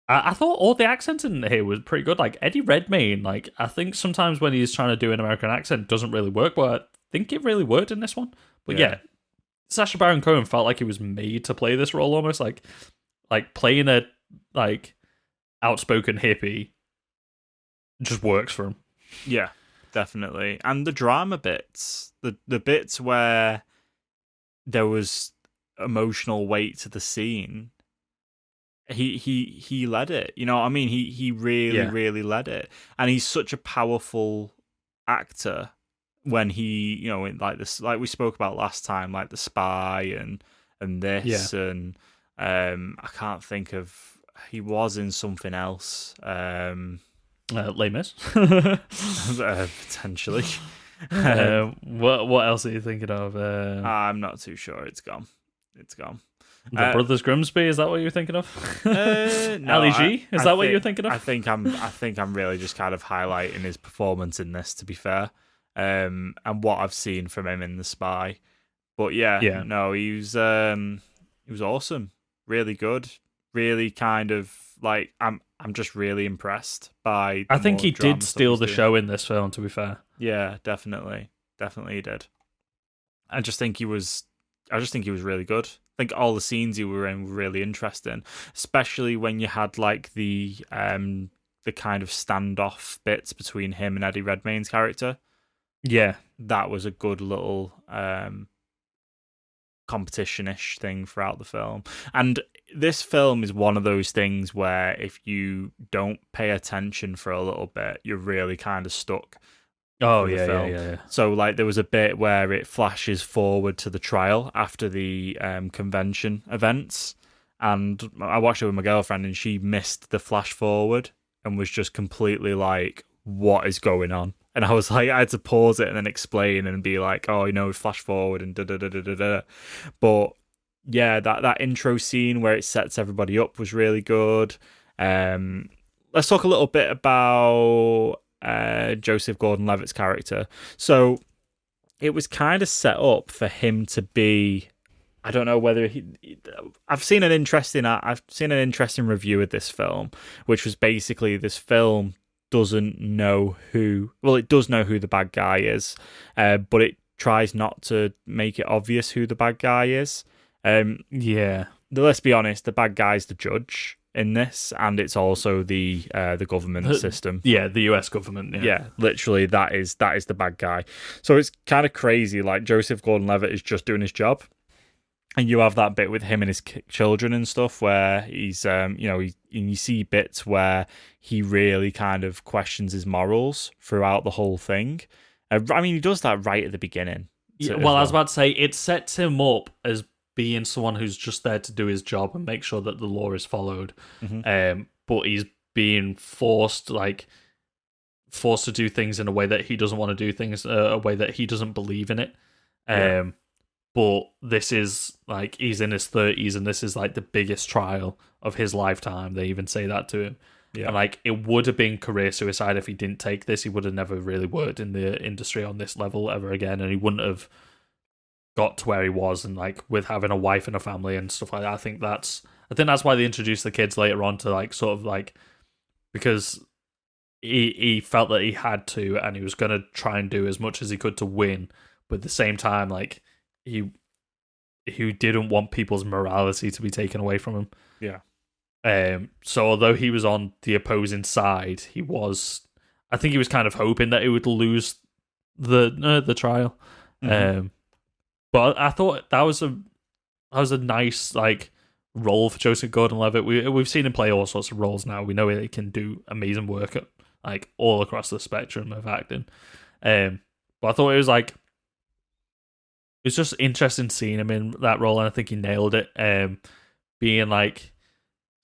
[SPEAKER 5] I thought all the accents in here was pretty good. Like Eddie Redmayne, like I think sometimes when he's trying to do an American accent, it doesn't really work, but I think it really worked in this one. But yeah, Sacha Baron Cohen felt like he was made to play this role, almost like playing a like outspoken hippie just works for him.
[SPEAKER 4] Yeah, definitely. And the drama bits, the bits where there was emotional weight to the scene, he led it. You know what I mean? He really led it. And he's such a powerful actor when he, you know, like this, like we spoke about last time, like The Spy and this and I can't think of, he was in something else.
[SPEAKER 5] Les Mis?
[SPEAKER 4] Potentially.
[SPEAKER 5] What else are you thinking of?
[SPEAKER 4] I'm not too sure. It's gone.
[SPEAKER 5] The Brothers Grimsby, is that what you're thinking of?
[SPEAKER 4] No,
[SPEAKER 5] Ali G, is that what you're thinking of?
[SPEAKER 4] I think I'm really just kind of highlighting his performance in this, to be fair, and what I've seen from him in The Spy. But no, he was awesome, really good, really kind of like I'm just really impressed by.
[SPEAKER 5] I think he did steal the show in this film, to be fair.
[SPEAKER 4] Yeah, definitely he did. I just think he was really good. I think all the scenes he were in were really interesting, especially when you had like the kind of standoff bits between him and Eddie Redmayne's character.
[SPEAKER 5] Yeah,
[SPEAKER 4] that was a good little competition-ish thing throughout the film. And this film is one of those things where if you don't pay attention for a little bit, you're really kind of stuck.
[SPEAKER 5] Yeah.
[SPEAKER 4] So, like, there was a bit where it flashes forward to the trial after the convention events, and I watched it with my girlfriend, and she missed the flash forward and was just completely like, "What is going on?" And I was like, I had to pause it and then explain and be like, "Oh, you know, flash forward and da da da da da da." But yeah, that intro scene where it sets everybody up was really good. Let's talk a little bit about Joseph Gordon-Levitt's character. So it was kind of set up for him to be, I don't know whether I've seen an interesting review of this film, which was basically this film doesn't know it does know who the bad guy is, but it tries not to make it obvious who the bad guy is. Let's be honest, the bad guy's the judge in this, and it's also the government system.
[SPEAKER 5] Yeah, the US government.
[SPEAKER 4] Yeah, literally, that is the bad guy. So it's kind of crazy. Like, Joseph Gordon-Levitt is just doing his job, and you have that bit with him and his children and stuff where he's, and you see bits where he really kind of questions his morals throughout the whole thing. I mean, he does that right at the beginning.
[SPEAKER 5] I was about to say, it sets him up as being someone who's just there to do his job and make sure that the law is followed. Mm-hmm. But he's being forced to do things in a way that he doesn't want to do things, a way that he doesn't believe in it. But this is like, he's in his 30s and this is like the biggest trial of his lifetime. They even say that to him. Yeah. And like, it would have been career suicide if he didn't take this. He would have never really worked in the industry on this level ever again, and he wouldn't have got to where he was, and like with having a wife and a family and stuff like that. I think that's why they introduced the kids later on, to like sort of like, because he felt that he had to, and he was going to try and do as much as he could to win, but at the same time, like he didn't want people's morality to be taken away from him.
[SPEAKER 4] Yeah.
[SPEAKER 5] So although he was on the opposing side, I think he was kind of hoping that he would lose the trial. Mm-hmm. But I thought that was a nice like role for Joseph Gordon-Levitt. We've seen him play all sorts of roles now. We know he can do amazing work at, like all across the spectrum of acting. But I thought it was just interesting seeing him in that role, and I think he nailed it. Being like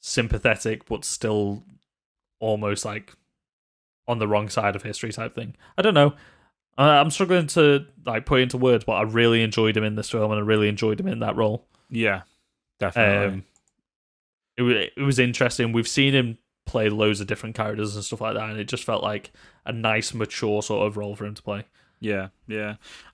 [SPEAKER 5] sympathetic, but still almost like on the wrong side of history type thing. I don't know. I'm struggling to like put it into words, but I really enjoyed him in this film, and I really enjoyed him in that role.
[SPEAKER 4] Yeah, definitely.
[SPEAKER 5] It was interesting. We've seen him play loads of different characters and stuff like that, and it just felt like a nice, mature sort of role for him to play.
[SPEAKER 4] Yeah.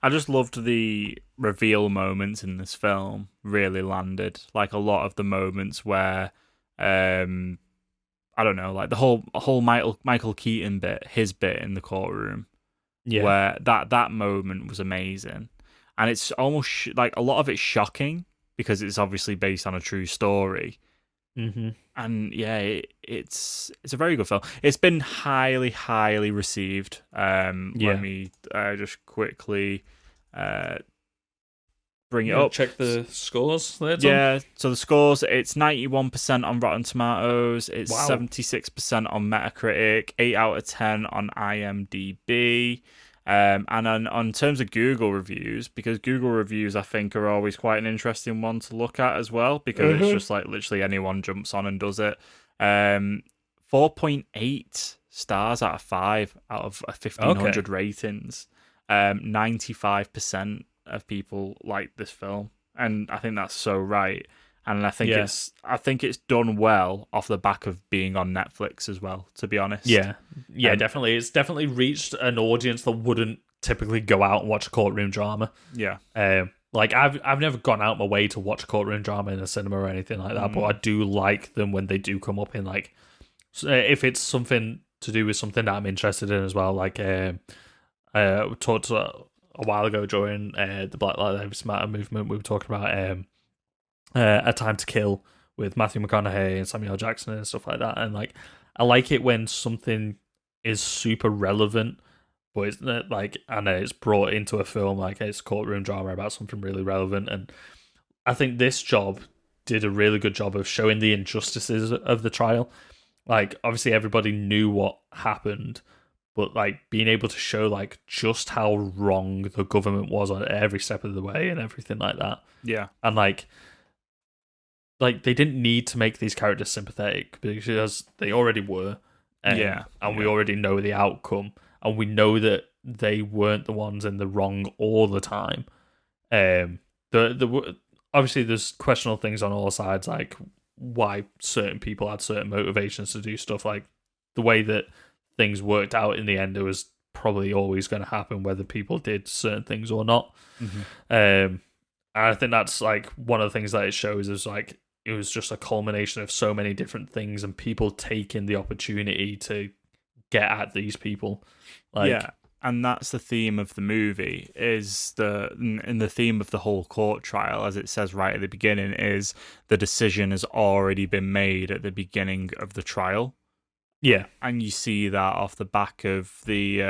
[SPEAKER 4] I just loved the reveal moments in this film. Really landed. Like a lot of the moments where, I don't know, like the whole Michael Keaton bit, his bit in the courtroom.
[SPEAKER 5] Yeah.
[SPEAKER 4] Where that moment was amazing, and it's almost like a lot of it's shocking because it's obviously based on a true story.
[SPEAKER 5] Mm-hmm.
[SPEAKER 4] And yeah, it's a very good film. It's been highly received. Let me just quickly bring it up.
[SPEAKER 5] Check the scores there, Tom.
[SPEAKER 4] Yeah, so the scores, it's 91% on Rotten Tomatoes, it's 76% on Metacritic, 8 out of 10 on IMDb. And on terms of Google reviews, because Google reviews I think are always quite an interesting one to look at as well, because it's just like literally anyone jumps on and does it. 4.8 stars out of 5 out of 1,500 ratings. 95% of people like this film, and I think that's so right. And I think it's done well off the back of being on Netflix as well, to be honest.
[SPEAKER 5] Yeah, definitely. It's definitely reached an audience that wouldn't typically go out and watch a courtroom drama.
[SPEAKER 4] Yeah.
[SPEAKER 5] Like I've never gone out my way to watch a courtroom drama in a cinema or anything like that, but I do like them when they do come up in like if it's something to do with something that I'm interested in as well. Like we talked a while ago during the Black Lives Matter movement, we were talking about A Time to Kill with Matthew McConaughey and Samuel Jackson and stuff like that. And like, I like it when something is super relevant, but it's like, and it's brought into a film, like it's a courtroom drama about something really relevant. And I think this job did a really good job of showing the injustices of the trial. Like, obviously everybody knew what happened, but like being able to show like just how wrong the government was on every step of the way and everything like that.
[SPEAKER 4] Yeah.
[SPEAKER 5] And like they didn't need to make these characters sympathetic because they already were. And we already know the outcome, and we know that they weren't the ones in the wrong all the time. Obviously there's questionable things on all sides, like why certain people had certain motivations to do stuff. Like the way that things worked out in the end, it was probably always going to happen whether people did certain things or not. And I think that's like one of the things that it shows is like it was just a culmination of so many different things and people taking the opportunity to get at these people. Like,
[SPEAKER 4] yeah, and that's the theme of the movie, is the theme of the whole court trial, as it says right at the beginning, is the decision has already been made at the beginning of the trial.
[SPEAKER 5] Yeah,
[SPEAKER 4] and you see that off the back of the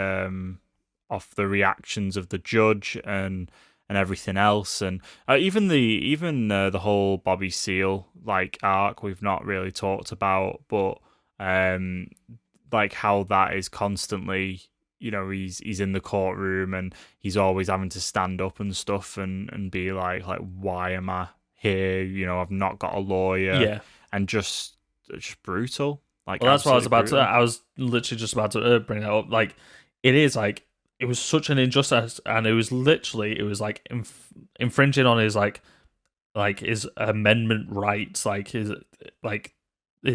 [SPEAKER 4] reactions of the judge and everything else, and even the whole Bobby Seale like arc we've not really talked about, but like how that is constantly, you know, he's in the courtroom and he's always having to stand up and stuff and be like why am I here? You know, I've not got a lawyer.
[SPEAKER 5] Yeah,
[SPEAKER 4] and just brutal. Like,
[SPEAKER 5] well, that's what I was about
[SPEAKER 4] brutal.
[SPEAKER 5] to. I was literally just about to bring that up. Like, it is like it was such an injustice, and it was like infringing on his like his amendment rights, like his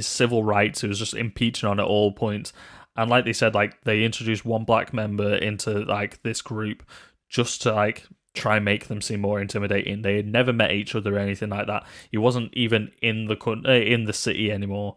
[SPEAKER 5] civil rights. It was just impeaching on at all points. And like they said, like they introduced one black member into like this group just to like try and make them seem more intimidating. They had never met each other or anything like that. He wasn't even in the city anymore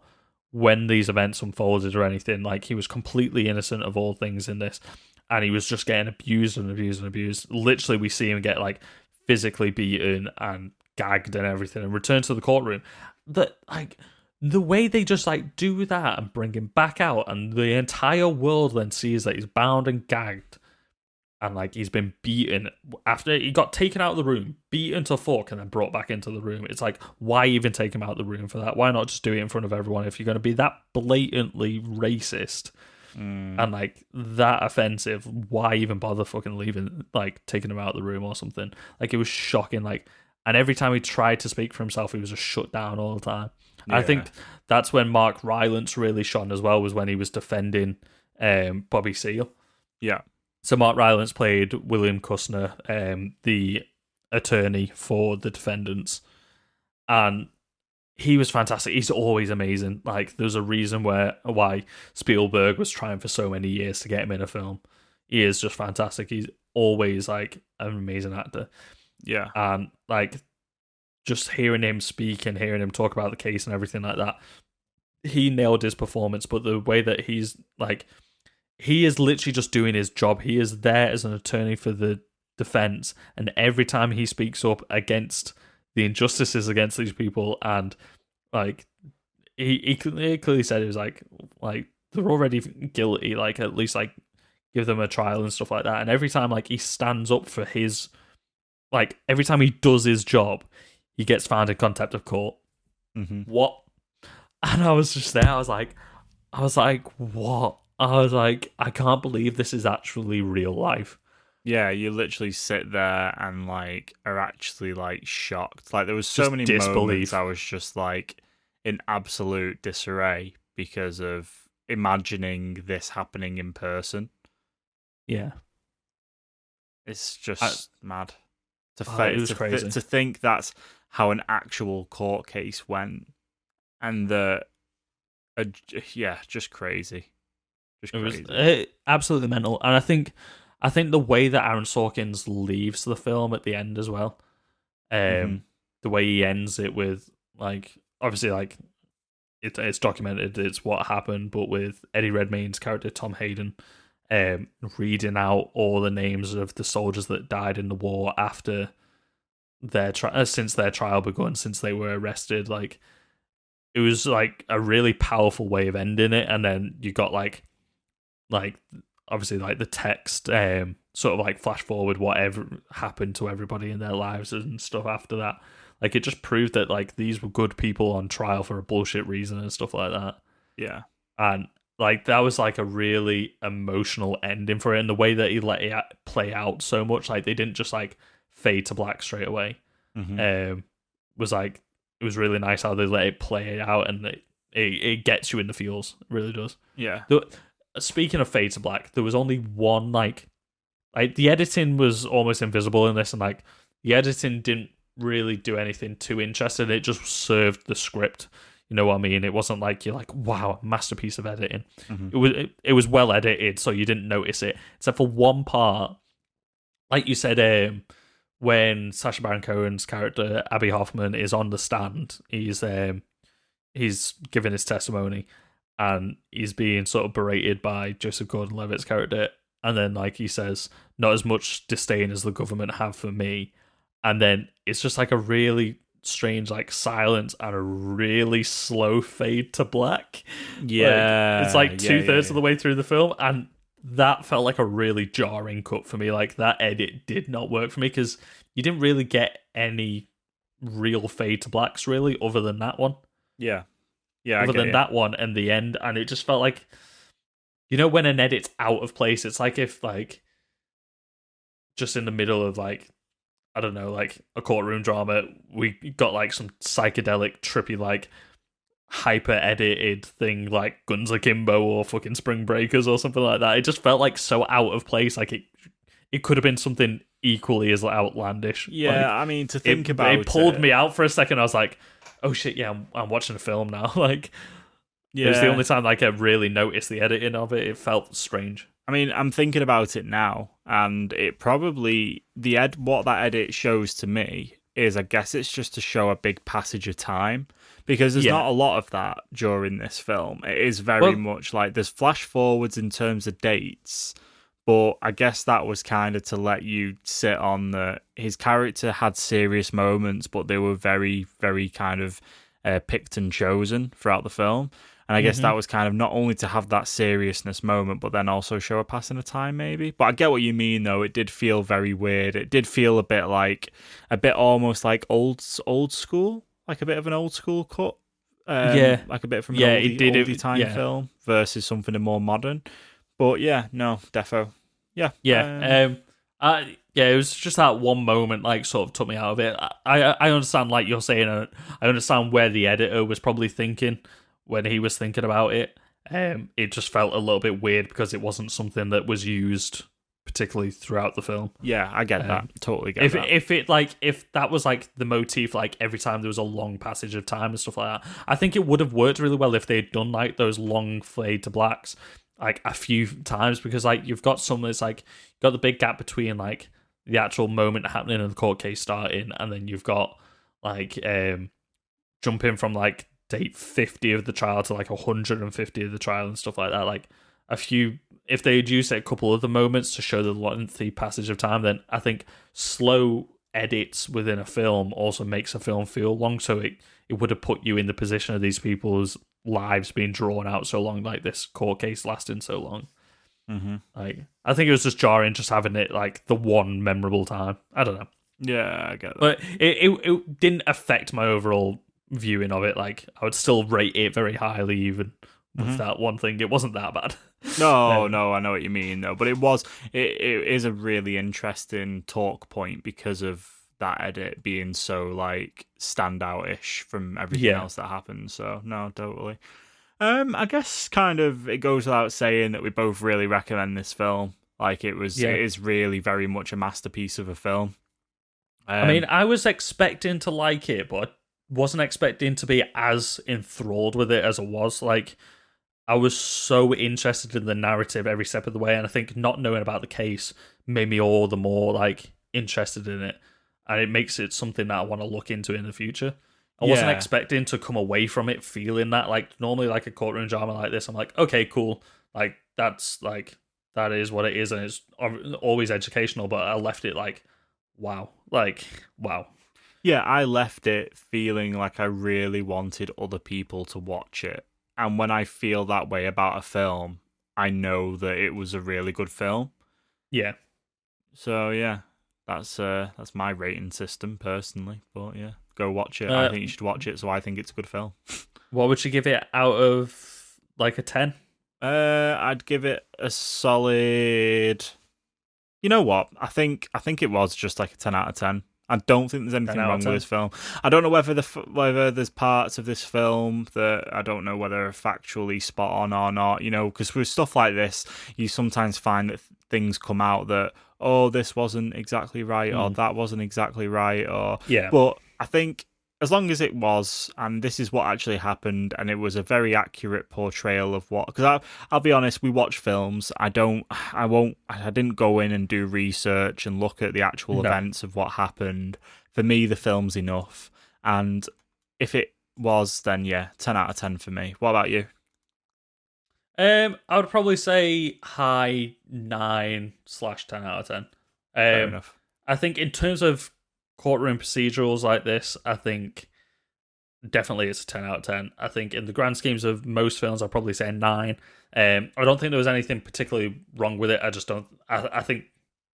[SPEAKER 5] when these events unfolded or anything. Like, he was completely innocent of all things in this, and he was just getting abused and abused and abused. Literally, we see him get like physically beaten and gagged and everything, and return to the courtroom. That like the way they just like do that and bring him back out, and the entire world then sees that he's bound and gagged, and like he's been beaten after he got taken out of the room, beaten to fuck, and then brought back into the room. It's like, why even take him out of the room for that? Why not just do it in front of everyone if you're going to be that blatantly racist and like that offensive? Why even bother fucking leaving, like taking him out of the room or something? Like, it was shocking. Like, and every time he tried to speak for himself, he was just shut down all the time.
[SPEAKER 4] Yeah.
[SPEAKER 5] I think that's when Mark Rylance really shone as well, was when he was defending Bobby Seale.
[SPEAKER 4] Yeah.
[SPEAKER 5] So Mark Rylance played William Costner, the attorney for the defendants, and he was fantastic. He's always amazing. Like, there's a reason why Spielberg was trying for so many years to get him in a film. He is just fantastic. He's always like an amazing actor.
[SPEAKER 4] Yeah.
[SPEAKER 5] And like, just hearing him speak and hearing him talk about the case and everything like that, he nailed his performance. But the way that he's like, he is literally just doing his job. He is there as an attorney for the defense, and every time he speaks up against the injustices against these people, and like he clearly said it was like they're already guilty, like at least like give them a trial and stuff like that. And every time like he stands up for his, like every time he does his job, he gets found in contempt of court.
[SPEAKER 4] Mm-hmm.
[SPEAKER 5] What? And I was just there. I was like, what? I was like, I can't believe this is actually real life.
[SPEAKER 4] Yeah, you literally sit there and like are actually like shocked. Like, there was so
[SPEAKER 5] Just
[SPEAKER 4] many
[SPEAKER 5] disbelief.
[SPEAKER 4] moments I was just like in absolute disarray because of imagining this happening in person.
[SPEAKER 5] Yeah.
[SPEAKER 4] It's just mad.
[SPEAKER 5] It was crazy.
[SPEAKER 4] To think that's how an actual court case went, and just crazy. Just crazy.
[SPEAKER 5] It was absolutely mental. And I think the way that Aaron Sorkins leaves the film at the end as well, the way he ends it with, like, obviously, like, it's documented, it's what happened, but with Eddie Redmayne's character, Tom Hayden, reading out all the names of the soldiers that died in the war after since their trial begun, since they were arrested. Like, it was like a really powerful way of ending it. And then you got like obviously like the text sort of like flash forward whatever happened to everybody in their lives and stuff after that. Like, it just proved that like these were good people on trial for a bullshit reason and stuff like that.
[SPEAKER 4] Yeah.
[SPEAKER 5] And like, that was like a really emotional ending for it, and the way that he let it play out so much, like they didn't just like fade to black straight away. Was like, it was really nice how they let it play out, and it gets you in the feels. It really does.
[SPEAKER 4] Yeah.
[SPEAKER 5] Speaking of fade to black, there was only one like the editing was almost invisible in this, and like the editing didn't really do anything too interesting. It just served the script. You know what I mean? It wasn't like you're like, wow, masterpiece of editing. It was well edited, so you didn't notice it, except for one part. Like you said, when Sacha Baron Cohen's character Abby Hoffman is on the stand, he's giving his testimony, and he's being sort of berated by Joseph Gordon-Levitt's character, and then like he says, not as much disdain as the government have for me, and then it's just like a really strange like silence and a really slow fade to black.
[SPEAKER 4] Yeah.
[SPEAKER 5] Like, it's like 2/3 of the way through the film, and that felt like a really jarring cut for me. Like, that edit did not work for me because you didn't really get any real fade to blacks really other than that one.
[SPEAKER 4] Yeah.
[SPEAKER 5] Other than that one and the end, and it just felt like, you know, when an edit's out of place, it's like if like just in the middle of like, I don't know, like a courtroom drama, we got like some psychedelic trippy like hyper edited thing like Guns Akimbo or fucking Spring Breakers or something like that. It just felt like so out of place. Like it could have been something equally as outlandish.
[SPEAKER 4] Yeah,
[SPEAKER 5] like,
[SPEAKER 4] I mean, to think about
[SPEAKER 5] it pulled me out for a second. I was like, oh shit, yeah, I'm watching a film now. Like,
[SPEAKER 4] yeah.
[SPEAKER 5] It was the only time like I really noticed the editing of it. It felt strange.
[SPEAKER 4] I mean, I'm thinking about it now, and it probably what that edit shows to me is, I guess it's just to show a big passage of time, because there's not a lot of that during this film. It is very much like there's flash forwards in terms of dates, but I guess that was kind of to let you sit on his character had serious moments, but they were very, very kind of picked and chosen throughout the film. And I guess that was kind of not only to have that seriousness moment, but then also show a passing of time, maybe. But I get what you mean, though. It did feel very weird. It did feel a bit almost like old school, like a bit of an old school cut. Like a bit from an oldie time film versus something more modern. But yeah, no, defo. Yeah.
[SPEAKER 5] It was just that one moment, like, sort of took me out of it. I understand, like you're saying, I understand where the editor was probably thinking when he was thinking about it. It just felt a little bit weird because it wasn't something that was used particularly throughout the film.
[SPEAKER 4] Yeah, I get that. Totally get that.
[SPEAKER 5] If that was like the motif, like every time there was a long passage of time and stuff like that, I think it would have worked really well if they'd done like those long fade to blacks like a few times, because like you've got some that's like you've got the big gap between like the actual moment happening and the court case starting, and then you've got like jumping from like date 50 of the trial to like 150 of the trial and stuff like that. Like a few, if they'd used a couple of the moments to show the lengthy passage of time, then I think slow edits within a film also makes a film feel long. So it would have put you in the position of these people's lives being drawn out so long, like this court case lasting so long. Like I think it was just jarring just having it like the one memorable time. I don't know.
[SPEAKER 4] Yeah, I get that.
[SPEAKER 5] But it didn't affect my overall viewing of it. Like I would still rate it very highly even with that one thing. It wasn't that bad.
[SPEAKER 4] No, I know what you mean though. But it is a really interesting talk point because of that edit being so like standout-ish from everything else that happened. So no, totally. I guess kind of it goes without saying that we both really recommend this film. Like it is really very much a masterpiece of a film.
[SPEAKER 5] I mean, I was expecting to like it, but I wasn't expecting to be as enthralled with it as it was. Like I was so interested in the narrative every step of the way, and I think not knowing about the case made me all the more like interested in it, and it makes it something that I want to look into in the future. I wasn't expecting to come away from it feeling that. Like normally, like a courtroom drama like this, I'm like, okay, cool. Like that is what it is, and it's always educational. But I left it like, wow.
[SPEAKER 4] Yeah, I left it feeling like I really wanted other people to watch it. And when I feel that way about a film, I know that it was a really good film.
[SPEAKER 5] Yeah.
[SPEAKER 4] So yeah, that's my rating system personally. But yeah, go watch it. I think you should watch it. So I think it's a good film. What
[SPEAKER 5] would you give it out of like a 10?
[SPEAKER 4] I'd give it a solid. You know what? I think it was just like a 10 out of 10. I don't think there's anything wrong with this film. I don't know whether there's parts of this film that I don't know whether are factually spot on or not, you know, because with stuff like this, you sometimes find that things come out that, oh, this wasn't exactly right or that wasn't exactly right. But I think as long as it was, and this is what actually happened, and it was a very accurate portrayal of what, because I'll be honest, we watch films. I didn't go in and do research and look at the actual events of what happened. For me, the film's enough. And if it was, then yeah, 10 out of 10 for me. What about you?
[SPEAKER 5] I would probably say high 9/10 out of 10.
[SPEAKER 4] Fair enough.
[SPEAKER 5] I think in terms of courtroom procedurals like this, I think definitely it's a 10 out of 10. I think in the grand schemes of most films, I'd probably say 9. I don't think there was anything particularly wrong with it. I just don't. I think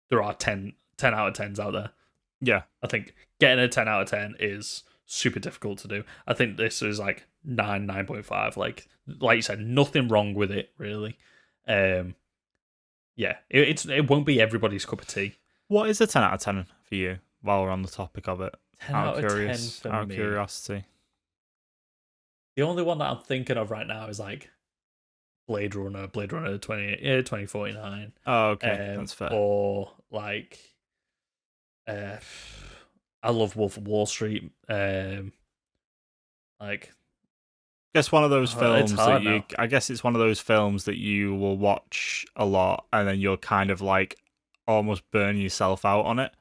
[SPEAKER 5] there are 10 out of 10s out there.
[SPEAKER 4] Yeah.
[SPEAKER 5] I think getting a 10 out of 10 is super difficult to do. I think this is like 9.5. Like you said, nothing wrong with it, really. Yeah, it won't be everybody's cup of tea.
[SPEAKER 4] What is a 10 out of 10 for you? While we're on the topic of it,
[SPEAKER 5] 10 out of 10 for me.
[SPEAKER 4] Curiosity.
[SPEAKER 5] The only one that I'm thinking of right now is like Blade Runner 2049.
[SPEAKER 4] Oh, okay, that's fair.
[SPEAKER 5] Or like, I love Wolf of Wall Street. Like,
[SPEAKER 4] I guess one of those films that you. I guess it's one of those films that you will watch a lot, and then you'll kind of like almost burn yourself out on it.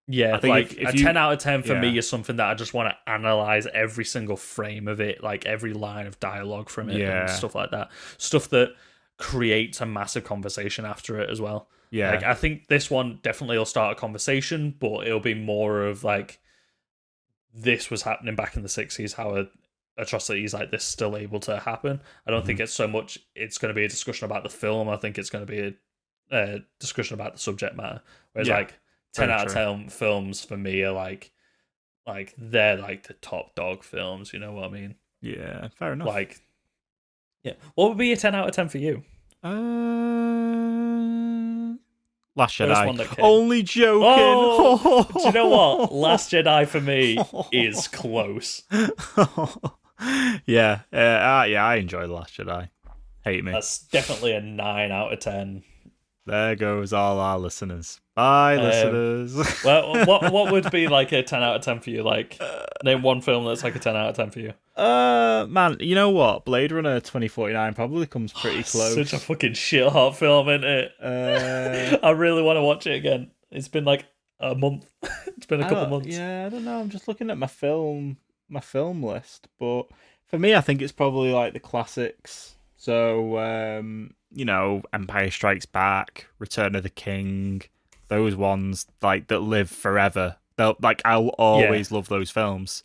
[SPEAKER 5] Yeah, I think like if 10 out of 10 for me is something that I just want to analyze every single frame of it, like every line of dialogue from it and stuff like that. Stuff that creates a massive conversation after it as well. Yeah. Like I think this one definitely will start a conversation, but it'll be more of like this was happening back in the 60s, how atrocities like this still able to happen. I don't think it's so much it's going to be a discussion about the film. I think it's going to be a discussion about the subject matter. Whereas like 10 out of 10 films for me are like they're like the top dog films. You know what I mean?
[SPEAKER 4] Yeah, fair enough.
[SPEAKER 5] Like, yeah, what would be a 10 out of 10 for you?
[SPEAKER 4] Last
[SPEAKER 5] First one
[SPEAKER 4] Jedi.
[SPEAKER 5] that came.
[SPEAKER 4] Only joking.
[SPEAKER 5] Oh, do you know what? Last Jedi for me is close.
[SPEAKER 4] Yeah, I enjoy The Last Jedi. Hate me.
[SPEAKER 5] That's definitely a 9 out of 10.
[SPEAKER 4] There goes all our listeners. Bye, listeners.
[SPEAKER 5] Well, what would be like a 10 out of 10 for you? Like, name one film that's like a 10 out of 10 for you.
[SPEAKER 4] Man, you know what? Blade Runner 2049 probably comes pretty close.
[SPEAKER 5] Such a fucking shit hot film, isn't it? I really want to watch it again. It's been like a month. It's been a couple months.
[SPEAKER 4] Yeah, I don't know. I'm just looking at my film list, but for me, I think it's probably like the classics. So, Empire Strikes Back, Return of the King, those ones like that live forever. I'll always love those films.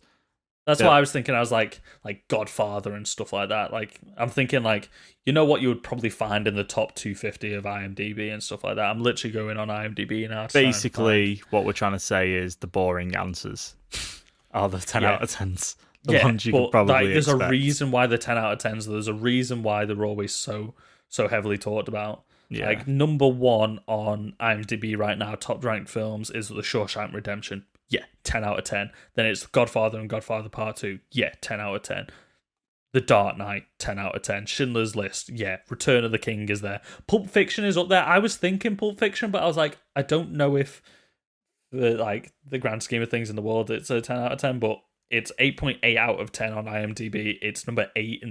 [SPEAKER 5] That's why I was thinking. I was like Godfather and stuff like that. Like, I'm thinking like, you know what you would probably find in the top 250 of IMDb and stuff like that. I'm literally going on IMDb now.
[SPEAKER 4] Basically, what we're trying to say is the boring answers are the 10 out of 10s. The ones you could probably
[SPEAKER 5] there's
[SPEAKER 4] expect.
[SPEAKER 5] a reason why they're 10 out of 10s. There's a reason why they're always so heavily talked about.
[SPEAKER 4] Yeah.
[SPEAKER 5] Like, number one on IMDb right now, top ranked films, is The Shawshank Redemption. Yeah, 10 out of 10. Then it's Godfather and Godfather Part 2. Yeah, 10 out of 10. The Dark Knight, 10 out of 10. Schindler's List, yeah. Return of the King is there. Pulp Fiction is up there. I was thinking Pulp Fiction, but I was like, I don't know if the grand scheme of things in the world it's a 10 out of 10, but it's 8.8 out of 10 on IMDb. It's number 8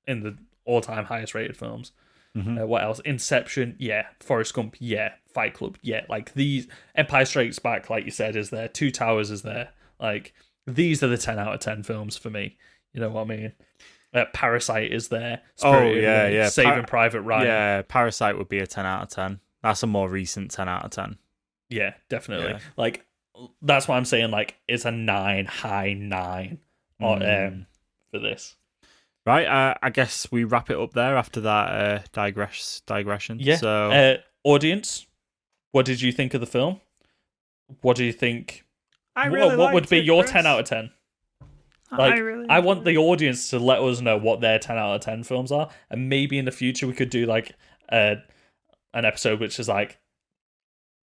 [SPEAKER 5] in the all-time highest rated films.
[SPEAKER 4] Mm-hmm.
[SPEAKER 5] What else? Inception, yeah. Forrest Gump, yeah. Fight Club, yeah. Like, these... Empire Strikes Back, like you said, is there. Two Towers is there. Like, these are the 10 out of 10 films for me. You know what I mean? Parasite is there.
[SPEAKER 4] Yeah.
[SPEAKER 5] Saving Private Ryan.
[SPEAKER 4] Yeah, Parasite would be a 10 out of 10. That's a more recent 10 out of 10.
[SPEAKER 5] Yeah, definitely.
[SPEAKER 4] Yeah.
[SPEAKER 5] Like, that's why I'm saying, like, it's a 9, high 9 for this.
[SPEAKER 4] Right, I guess we wrap it up there after that digression.
[SPEAKER 5] Yeah.
[SPEAKER 4] So,
[SPEAKER 5] audience, what did you think of the film? What do you think?
[SPEAKER 4] what
[SPEAKER 5] would be your 10 out of 10? Like, I want the audience to let us know what their 10 out of 10 films are, and maybe in the future we could do like an episode which is like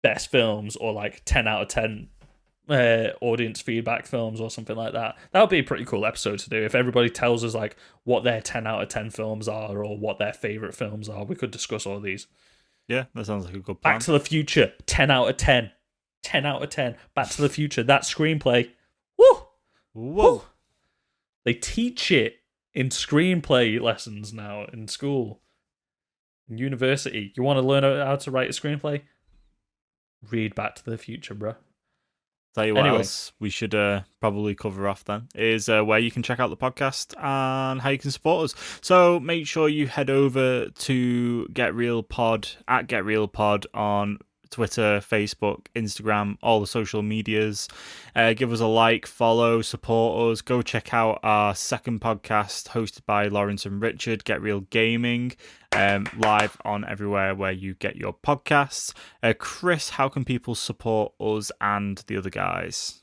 [SPEAKER 5] best films or like 10 out of 10 audience feedback films or something like that. That would be a pretty cool episode to do. If everybody tells us like what their 10 out of 10 films are or what their favorite films are, we could discuss all these.
[SPEAKER 4] Yeah, that sounds like a good plan.
[SPEAKER 5] Back to the Future, 10 out of 10. 10 out of 10. Back to the Future, that screenplay. Woo!
[SPEAKER 4] Whoa.
[SPEAKER 5] They teach it in screenplay lessons now in school, in university. You want to learn how to write a screenplay? Read Back to the Future, bro.
[SPEAKER 4] Tell you what else we should probably cover off then is where you can check out the podcast and how you can support us. So make sure you head over to Get Real Pod at Get Real Pod on Twitter, Facebook, Instagram, all the social medias. Give us a like, follow, support us. Go check out our second podcast hosted by Lawrence and Richard, Get Real Gaming, live on everywhere where you get your podcasts. Chris, how can people support us and the other guys?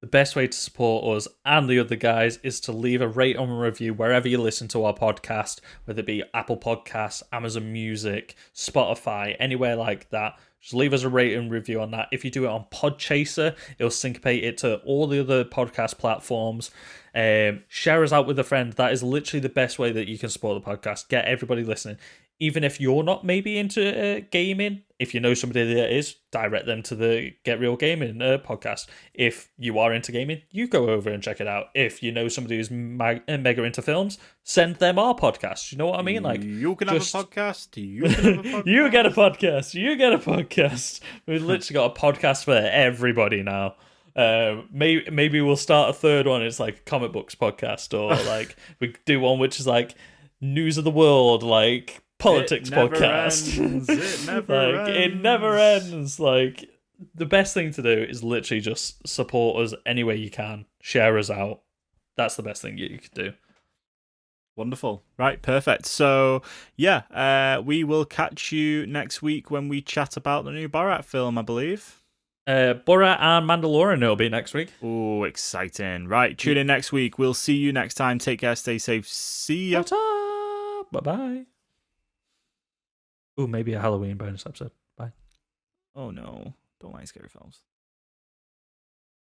[SPEAKER 5] The best way to support us and the other guys is to leave a rate and review wherever you listen to our podcast, whether it be Apple Podcasts, Amazon Music, Spotify, anywhere like that. Just leave us a rate and review on that. If you do it on Podchaser, it'll syncopate it to all the other podcast platforms. Share us out with a friend. That is literally the best way that you can support the podcast. Get everybody listening. Even if you're not maybe into gaming, if you know somebody that is, direct them to the Get Real Gaming podcast. If you are into gaming, you go over and check it out. If you know somebody who's mega into films, send them our podcast. You know what I mean? Like,
[SPEAKER 4] you can have a podcast. You can have a podcast.
[SPEAKER 5] You get a podcast. You get a podcast. We've literally got a podcast for everybody now. Maybe we'll start a third one. It's like comic books podcast, or like we do one which is like news of the world, like politics podcast. It never ends. Like, the best thing to do is literally just support us any way you can. Share us out. that's the best thing you could do.
[SPEAKER 4] Wonderful. Right, perfect. So, yeah, we will catch you next week when we chat about the new Borat film, I believe.
[SPEAKER 5] Borat and Mandalorian will be next week.
[SPEAKER 4] Oh, exciting. Right, tune in next week. We'll see you next time. Take care, stay safe. See ya.
[SPEAKER 5] Bye-bye. Oh, maybe a Halloween bonus episode. Bye.
[SPEAKER 4] Oh, no. Don't like scary films.